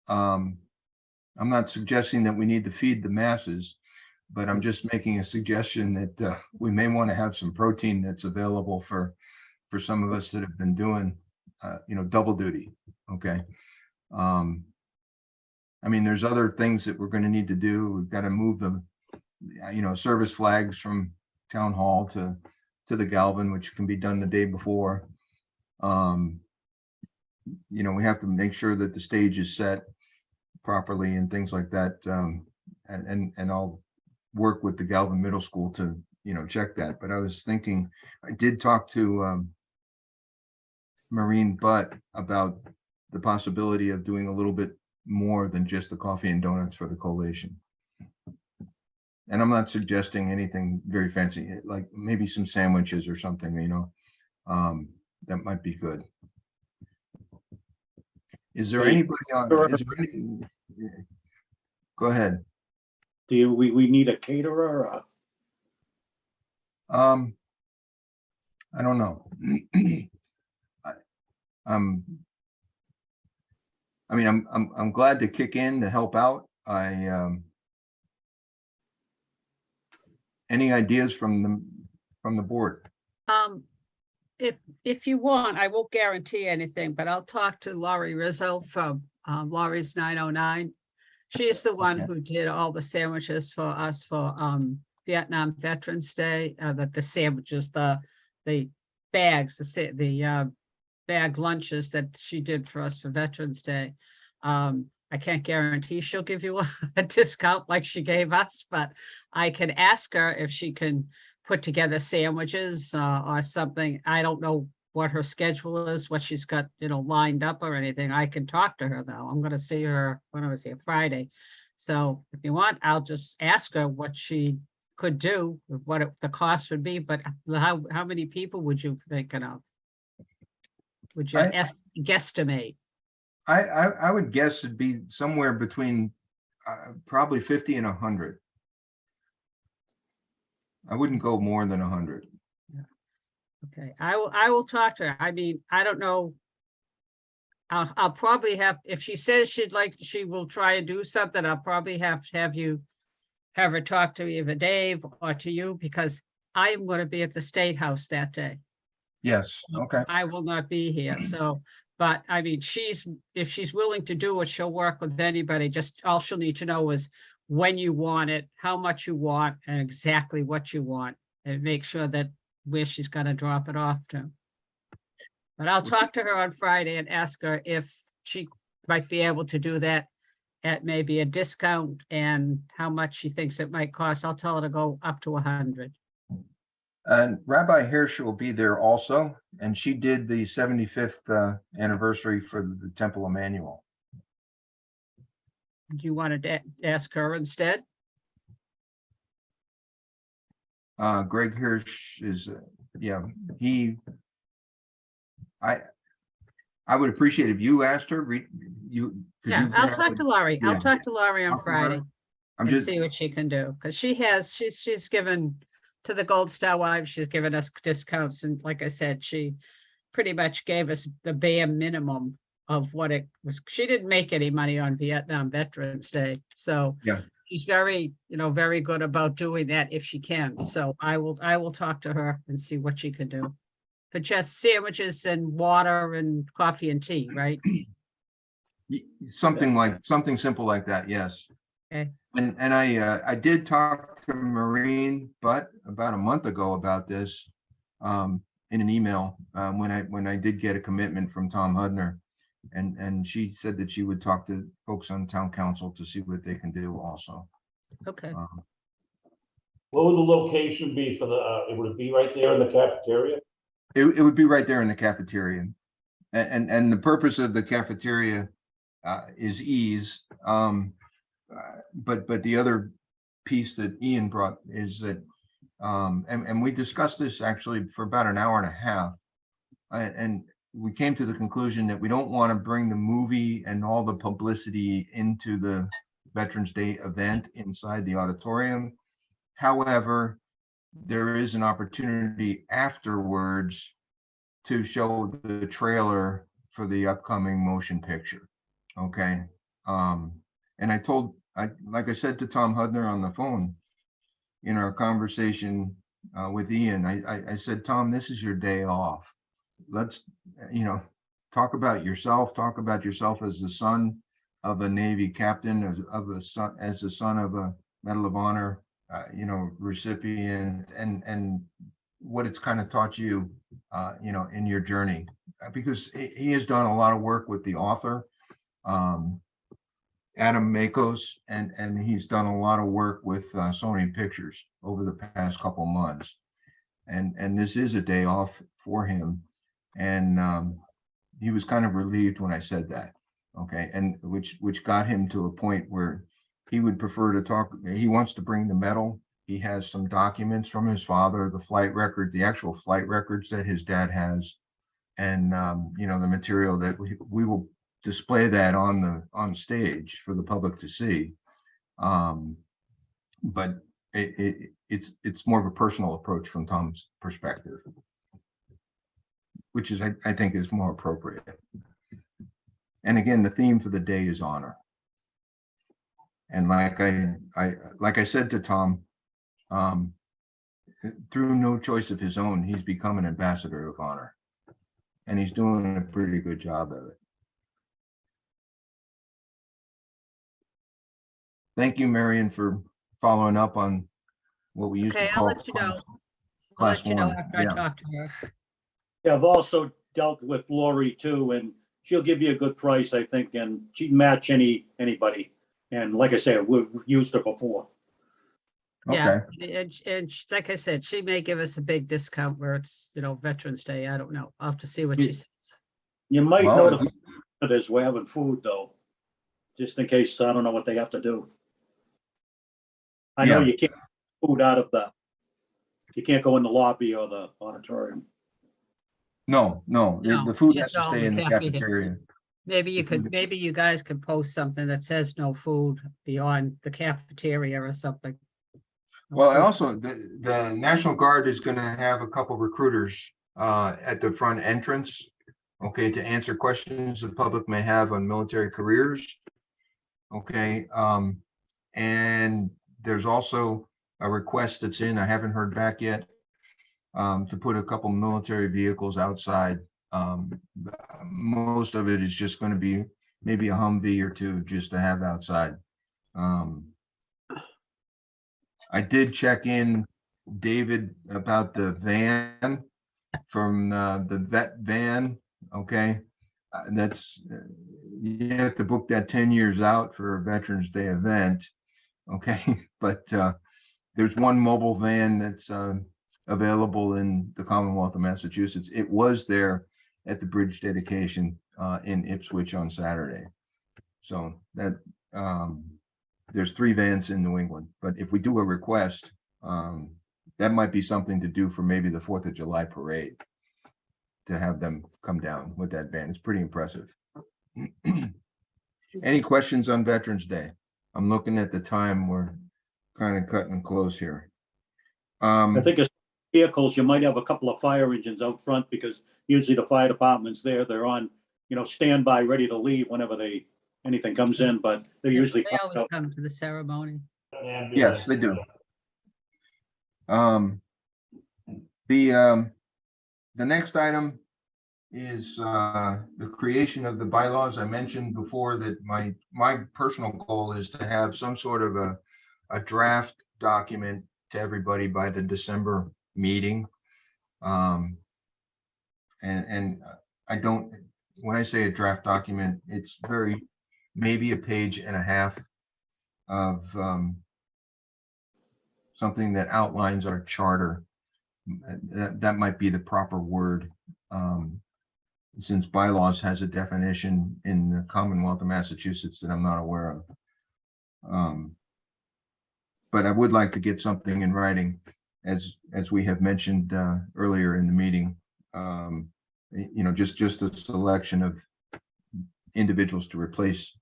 I'm not suggesting that we need to feed the masses, but I'm just making a suggestion that we may want to have some protein that's available for some of us that have been doing, double duty. Okay. I mean, there's other things that we're going to need to do. We've got to move the, service flags from town hall to the Galvin, which can be done the day before. We have to make sure that the stage is set properly and things like that. And I'll work with the Galvin Middle School to, check that. But I was thinking, I did talk to Maureen Butt about the possibility of doing a little bit more than just the coffee and donuts for the collation. And I'm not suggesting anything very fancy, like maybe some sandwiches or something, that might be good. Is there anybody on? Go ahead. we need a caterer? I don't know. I'm glad to kick in to help out. Any ideas from the board? If you want, I won't guarantee anything, but I'll talk to Laurie Rizzo from Laurie's 909. She's the one Okay. who did all the sandwiches for us for Vietnam Veterans Day, that the sandwiches, the bags, the bag lunches that she did for us for Veterans Day. I can't guarantee she'll give you a discount like she gave us, but I can ask her if she can put together sandwiches or something. I don't know what her schedule is, what she's got, lined up or anything. I can talk to her though. I'm going to see her when I was here Friday. So if you want, I'll just ask her what she could do, what the cost would be, but how many people would you thinking of? Would you guesstimate? I would guess it'd be somewhere between probably 50 and 100. I wouldn't go more than 100. Okay, I will talk to her. I mean, I don't know. I'll probably have, if she says she will try and do something, I'll probably have you have her talk to either Dave or to you, because I am going to be at the State House that day. Yes, okay. I will not be here, so, but I mean, if she's willing to do it, she'll work with anybody. Just all she'll need to know is when you want it, how much you want, and exactly what you want, and make sure that where she's gonna drop it off to. But I'll talk to her on Friday and ask her if she might be able to do that at maybe a discount and how much she thinks it might cost. I'll tell her to go up to 100. And Rabbi Hirsch will be there also, and she did the 75th anniversary for the Temple Emmanuel. Do you want to ask her instead? Greg Hirsch is, yeah, I would appreciate if you asked her, Yeah, I'll talk to Laurie. yeah. I'll talk to Laurie on Talk to her. Friday I'm and just, see what she can do, because she's given to the Gold Star Wives, she's given us discounts, and like I said, she pretty much gave us the bare minimum of what it was. She didn't make any money on Vietnam Veterans Day, so Yeah. she's very, very good about doing that if she can. So I will talk to her and see what she can do. But just sandwiches and water and coffee and tea, right? something simple like that, yes. Okay. And I did talk to Maureen Butt about a month ago about this in an email when I did get a commitment from Tom Hudner, and she said that she would talk to folks on town council to see what they can do also. Okay. What would the location be for would it be right there in the cafeteria? It would be right there in the cafeteria, and the purpose of the cafeteria is ease. But the other piece that Ian brought is that, and we discussed this actually for about an hour and a half, and we came to the conclusion that we don't want to bring the movie and all the publicity into the Veterans Day event inside the auditorium. However, there is an opportunity afterwards to show the trailer for the upcoming motion picture. Okay. And like I said to Tom Hudner on the phone in our conversation with Ian, I said, Tom, this is your day off. Let's, talk about yourself as the son of a Navy captain, as the son of a Medal of Honor, recipient, and what it's kind of taught you, in your journey, because he has done a lot of work with the author, Adam Makos, and he's done a lot of work with Sony Pictures over the past couple months, and this is a day off for him, and he was kind of relieved when I said that, okay, and which got him to a point where he would prefer to talk. He wants to bring the medal. He has some documents from his father, the actual flight records that his dad has, and the material that we will display that on stage for the public to see. But it's more of a personal approach from Tom's perspective, which is I think is more appropriate. And again, the theme for the day is honor. And like I said to Tom, through no choice of his own, he's become an ambassador of honor, and he's doing a pretty good job of it. Thank you, Marion, for following up on what we used to Okay, I'll call let you know. I'll class let you know one. after I Yeah. talk to her. Yeah, I've also dealt with Lori too, and she'll give you a good price, I think, and she'd match anybody. And like I said, we've used her before. Yeah, Okay, and like I said, she may give us a big discount where it's, Veterans Day. I don't know. I'll have to see what she says. You might Well, notify others we're having food though, just in case, I don't know what they have to do. I know Yeah. you can't food out of you can't go in the lobby or the auditorium. no, No, the food just has to all stay the in the cafeteria. cafeteria. Maybe you guys could post something that says no food beyond the cafeteria or something. Well, I also, the National Guard is gonna have a couple recruiters at the front entrance, okay, to answer questions the public may have on military careers. Okay, and There's also a request that's in, I haven't heard back yet, to put a couple military vehicles outside. Most of it is just going to be maybe a Humvee or two just to have outside. I did check in, David, about the van from the vet van. Okay. That's, you have to book that 10 years out for a Veterans Day event. Okay. But there's one mobile van that's available in the Commonwealth of Massachusetts. It was there at the bridge dedication in Ipswich on Saturday. So that there's 3 vans in New England, but if we do a request, that might be something to do for maybe the 4th of July parade, to have them come down with that van. It's pretty impressive. Any questions on Veterans Day? I'm looking at the time. We're kind of cutting close here. I think as vehicles, you might have a couple of fire engines out front because usually the fire department's there. They're on, standby, ready to leave whenever anything comes in, but they're usually. They always come to the ceremony. Yes, they do. The next item is the creation of the bylaws. I mentioned before that my personal goal is to have some sort of a draft document to everybody by the December meeting. And I don't, when I say a draft document, it's maybe a page and a half of something that outlines our charter. That might be the proper word, since bylaws has a definition in the Commonwealth of Massachusetts that I'm not aware of. But I would like to get something in writing, as we have mentioned earlier in the meeting. Just a selection of individuals to replace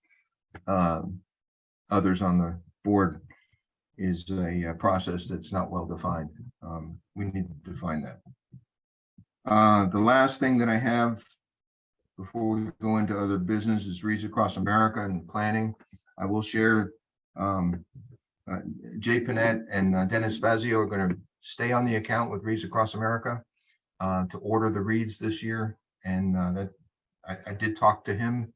others on the board is a process that's not well defined. We need to define that. The last thing that I have before we go into other business is Reads Across America and planning. I will share Jay Panett and Dennis Fazio are going to stay on the account with Reads Across America to order the reads this year. And that I did talk to him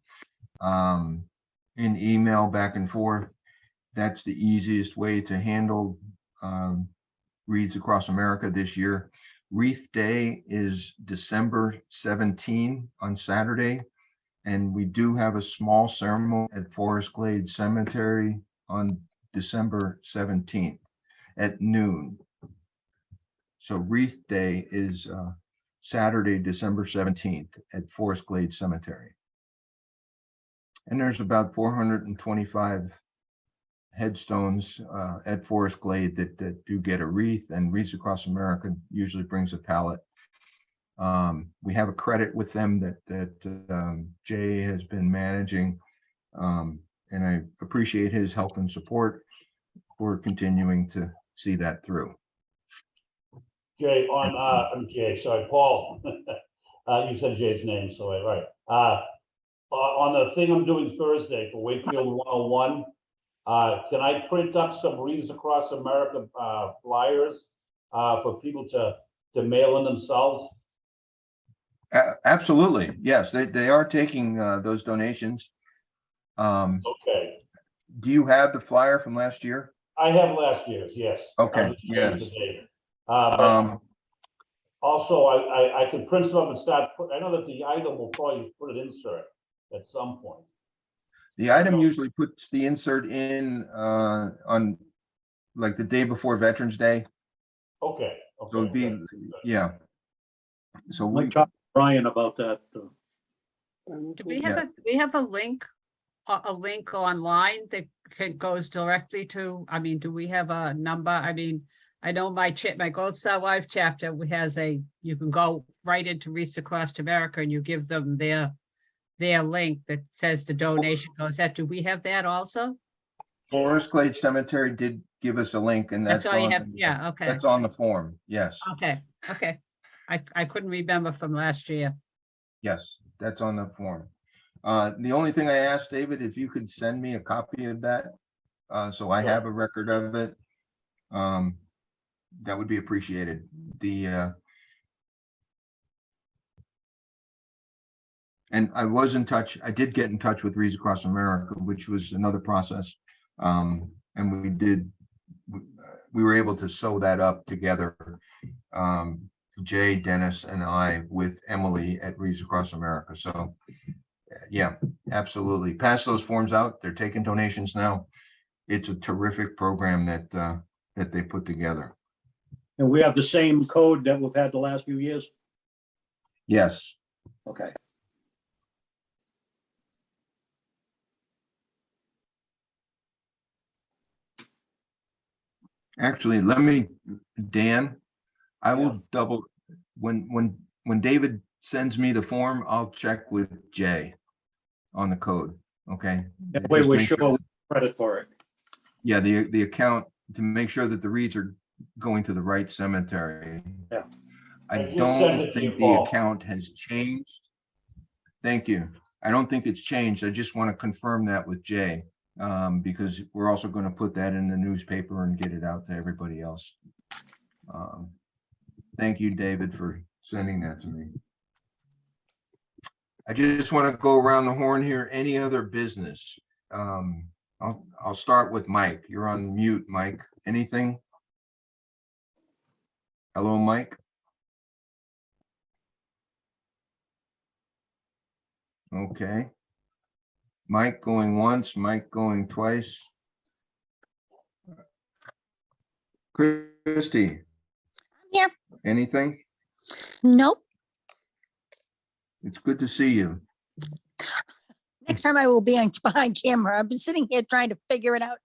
in email back and forth. That's the easiest way to handle Reads Across America this year. Wreath Day is December 17 on Saturday, and we do have a small ceremony at Forest Glade Cemetery on December 17th at noon. So Wreath Day is Saturday, December 17th at Forest Glade Cemetery. And there's about 425 headstones at Forest Glade that do get a wreath, and Reads Across America usually brings a pallet. We have a credit with them that Jay has been managing, and I appreciate his help and support for continuing to see that through. Jay, I'm Jay, sorry, Paul. You said Jay's name, so right. On the thing I'm doing Thursday for Wakefield 101, can I print up some Reads Across America flyers for people to mail in themselves? Absolutely, yes, they are taking those donations. Okay. Do you have the flyer from last year? I have last year's, yes. Okay, yes. Also, I could print some up and start. I know that the item will probably put an insert at some point. The item usually puts the insert in on like the day before Veterans Day. Okay. So it'd be, yeah. So We talked to Brian about that. Do we have a link online that goes directly to, do we have a number? I know my Gold Star Life chapter has you can go right into Reads Across America and you give them their link that says the donation goes out. Do we have that also? Forest Glade Cemetery did give us a link, and that's all you on, have. Yeah, okay. that's on the form. Yes. Okay. I couldn't remember from last year. Yes, that's on the form. The only thing I asked David, if you could send me a copy of that, so I have a record of it. that would be appreciated. And I was in touch, I did get in touch with Reads Across America, which was another process. And we were able to sew that up together. Jay, Dennis, and I with Emily at Reads Across America. So yeah, absolutely. Pass those forms out. They're taking donations now. It's a terrific program that they put together. And we have the same code that we've had the last few years? Yes. Okay. Actually, Dan, I will double, when David sends me the form, I'll check with Jay on the code, okay? That way Just we're make sure credit for it. Yeah, the account, to make sure that the reads are going to the right cemetery. Yeah. I I just sent don't it to you, think the Paul. account has changed. Thank you. I don't think it's changed. I just want to confirm that with Jay. Because we're also going to put that in the newspaper and get it out to everybody else. Thank you, David, for sending that to me. I just want to go around the horn here. Any other business? I'll start with Mike. You're on mute, Mike. Anything? Hello, Mike. Okay. Mike going once, Mike going twice. Christie, Yeah, anything? nope. It's good to see you. Next time I will be on behind camera. I've been sitting here trying to figure it out.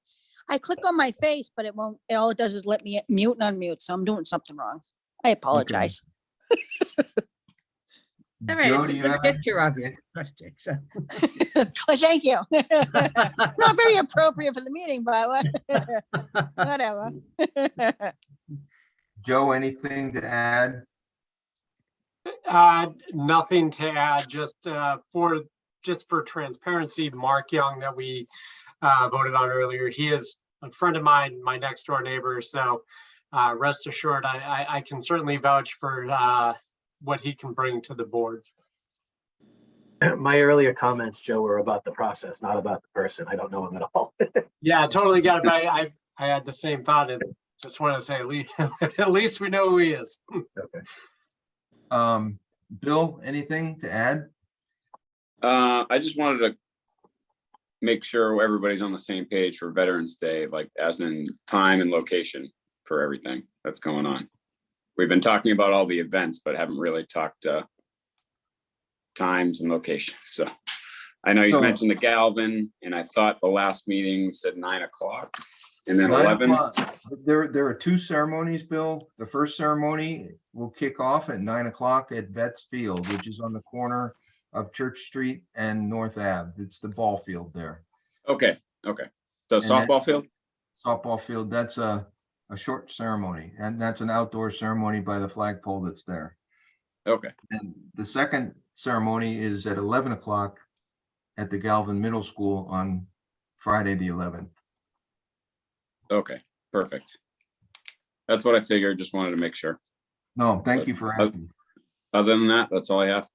I click on my face, but it won't, all it does is let me mute and unmute. So I'm doing something wrong. I apologize. All right, Joe, it's do a you good have? picture of you. Christie, so. Well, thank you. It's not very appropriate for the meeting, but whatever. Joe, anything to add? Nothing to add, just for transparency, Mark Young that we voted on earlier, he is a friend of mine, my next door neighbor. So rest assured, I can certainly vouch for what he can bring to the board. My earlier comments, Joe, were about the process, not about the person. I don't know him at all. Yeah, totally got it. But I had the same thought, and just want to say at least we know who he is. Okay. Bill, anything to add? I just wanted to make sure everybody's on the same page for Veterans Day, like as in time and location for everything that's going on. We've been talking about all the events, but haven't really talked times and locations. So I know you mentioned the Galvin, and I thought the last meeting said 9 o'clock and then 11. There are two ceremonies, Bill. The first ceremony will kick off at 9 o'clock at Vets Field, which is on the corner of Church Street and North Ave. It's the ball field there. Okay. So softball field? Softball field, that's a short ceremony, and that's an outdoor ceremony by the flagpole that's there. Okay. And the second ceremony is at 11 o'clock at the Galvin Middle School on Friday, the 11th. Okay, perfect. That's what I figured. Just wanted to make sure. No, thank you for asking. Other than that, that's all I have.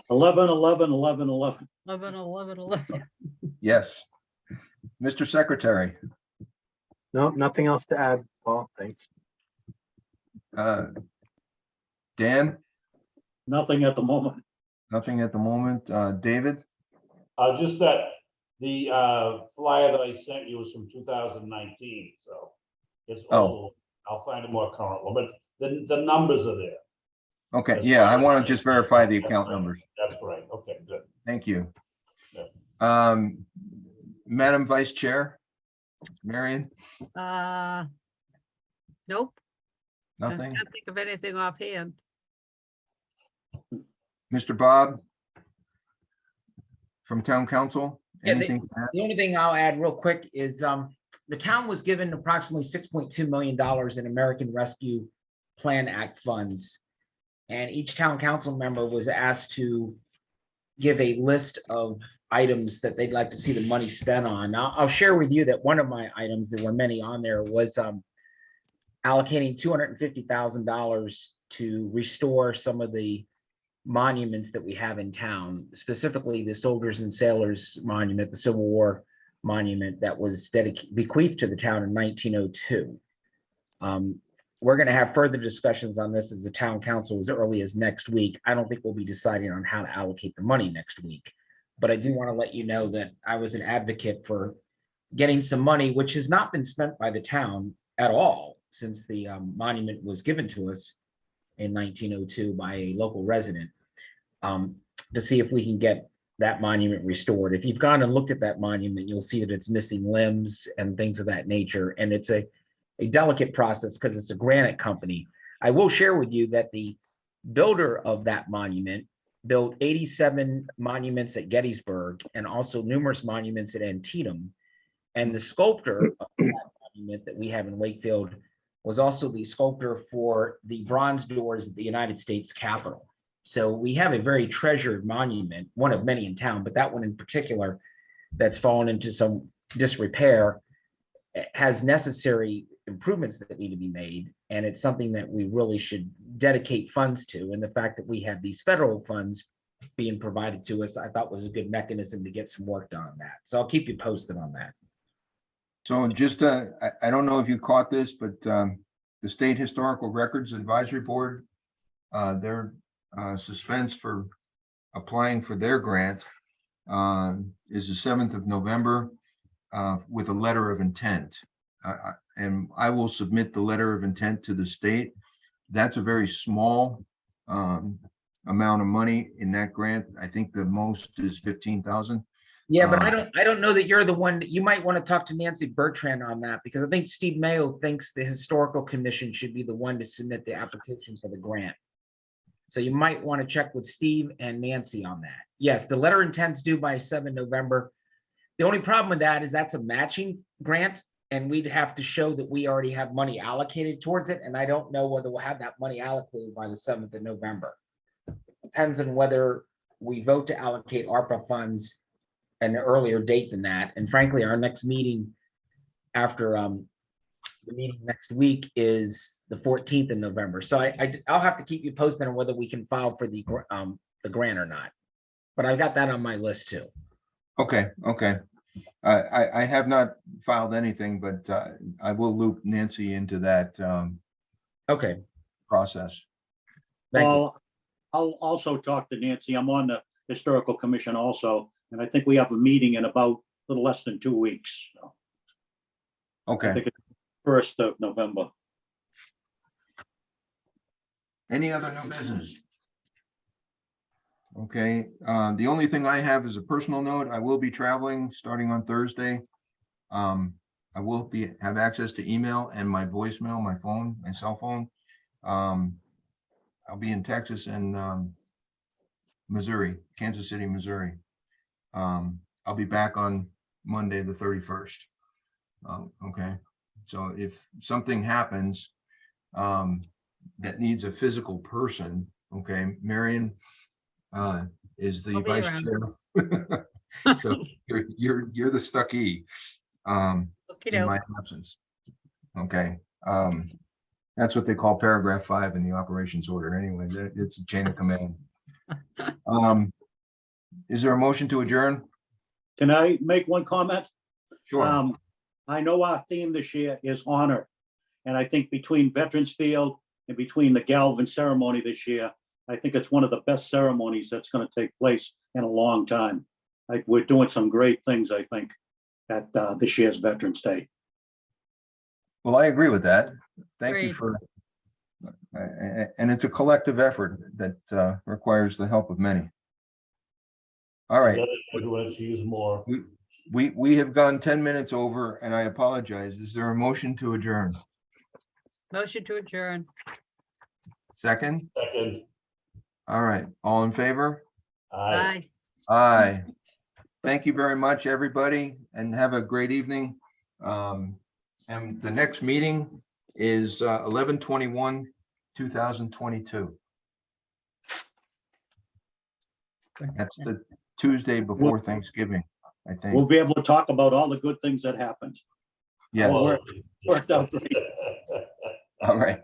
11, 11, 11, 11. 11, 11, 11. Yes. Mr. Secretary, No, nothing else to add, Paul. Thanks. Dan, Nothing at the moment. nothing at the moment. David, Just that the flyer that I sent you was from 2019, so it's old. I'll find a more current one, but the numbers are there. okay, yeah, I want to just verify the account numbers. That's right. Okay, good. Thank you. Yeah. Madam Vice Chair, Marion, Nope. I nothing. can't think of anything offhand. Mr. Bob from Town Council, Yeah, anything to add? The only thing I'll add real quick is the town was given approximately $6.2 million in American Rescue Plan Act funds. And each town council member was asked to give a list of items that they'd like to see the money spent on. Now, I'll share with you that one of my items, there were many on there, was allocating $250,000 to restore some of the monuments that we have in town, specifically the Soldiers and Sailors Monument, the Civil War monument that was bequeathed to the town in 1902. We're going to have further discussions on this as the town council as early as next week. I don't think we'll be deciding on how to allocate the money next week, but I do want to let you know that I was an advocate for getting some money, which has not been spent by the town at all since the monument was given to us in 1902 by a local resident, to see if we can get that monument restored. If you've gone and looked at that monument, you'll see that it's missing limbs and things of that nature. And it's a delicate process because it's a granite company. I will share with you that the builder of that monument built 87 monuments at Gettysburg and also numerous monuments at Antietam. And the sculptor of that monument that we have in Wakefield was also the sculptor for the bronze doors at the United States Capitol. So we have a very treasured monument, one of many in town, but that one in particular that's fallen into some disrepair has necessary improvements that need to be made. And it's something that we really should dedicate funds to. And the fact that we have these federal funds being provided to us, I thought was a good mechanism to get some work done on that. So I'll keep you posted on that. So just, I don't know if you caught this, but the State Historical Records Advisory Board, their suspense for applying for their grant is the 7th of November with a letter of intent. And I will submit the letter of intent to the state. That's a very small amount of money in that grant. I think the most is 15,000. Yeah, but I don't know that you're the one. You might want to talk to Nancy Bertrand on that, because I think Steve Mayo thinks the Historical Commission should be the one to submit the application for the grant. So you might want to check with Steve and Nancy on that. Yes, the letter of intent's due by 7 November. The only problem with that is that's a matching grant, and we'd have to show that we already have money allocated towards it. And I don't know whether we'll have that money allocated by the 7th of November. Depends on whether we vote to allocate ARPA funds an earlier date than that. And frankly, our next meeting after the meeting next week is the 14th of November. So I'll have to keep you posted on whether we can file for the grant or not. But I've got that on my list too. Okay. I have not filed anything, but I will loop Nancy into that Okay. process. Thank you. Well, I'll also talk to Nancy. I'm on the Historical Commission also, and I think we have a meeting in about a little less than 2 weeks. So I Okay. think it's 1st of November. Any other new business? Okay, the only thing I have is a personal note. I will be traveling starting on Thursday. I will have access to email and my voicemail, my phone, my cell phone. I'll be in Texas and Missouri, Kansas City, Missouri. I'll be back on Monday, the 31st. Okay, so if something happens that needs a physical person, okay, Marion is the I'll be vice around. chair. So you're the stuckee in my absence. Okay, that's what they call paragraph 5 in the operations order. Anyway, it's a chain of command. Is there a motion to adjourn? Can I make one comment? Sure. I know our theme this year is honor. And I think between Veterans Field and between the Galvin ceremony this year, I think it's one of the best ceremonies that's going to take place in a long time. We're doing some great things, I think, at this year's Veterans Day. Well, I agree with that. Thank you Agreed. for, and it's a collective effort that requires the help of many. All right, Everyone should use more. we have gone 10 minutes over and I apologize. Is there a motion to adjourn? Motion to adjourn. Second? Second, All right, all in favor? aye. Bye. Aye. Thank you very much, everybody, and have a great evening. And the next meeting is 11/21/2022. That's the Tuesday before Thanksgiving, I think. We'll be able to talk about all the good things that happened. Yes. Worked out great. All right.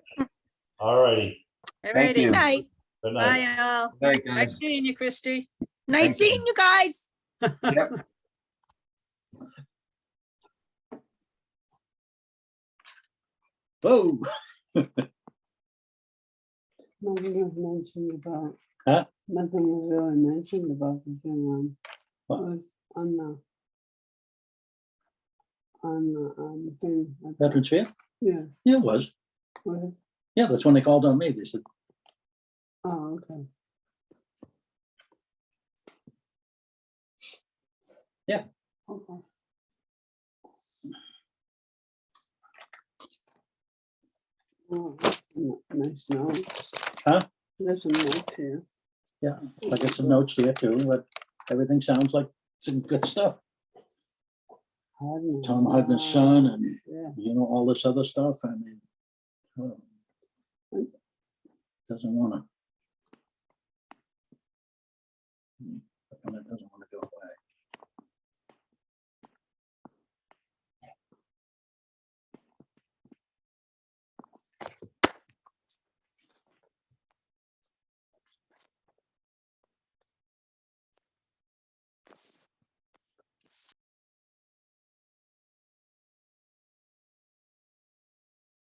All righty. Thank you. Alrighty, Night. Good night. bye all. Good night, Nice guys. seeing you, Christie. Nice Thank you. seeing you guys. Yep. Whoa, Nothing was mentioned about. Huh? Nothing was really mentioned about the thing What? was on the thing. I thought. Veterans Fair? Yeah, Yeah, it was. was it? Yeah, that's when they called on me. They said, Oh, okay. Yeah. Okay. Oh, nice notes. Huh? There's some notes here. yeah, I got some notes here too, but everything sounds like some good stuff. Hardman. Tom Hudden's son and, Yeah. you know, all this other stuff. I mean, doesn't wanna.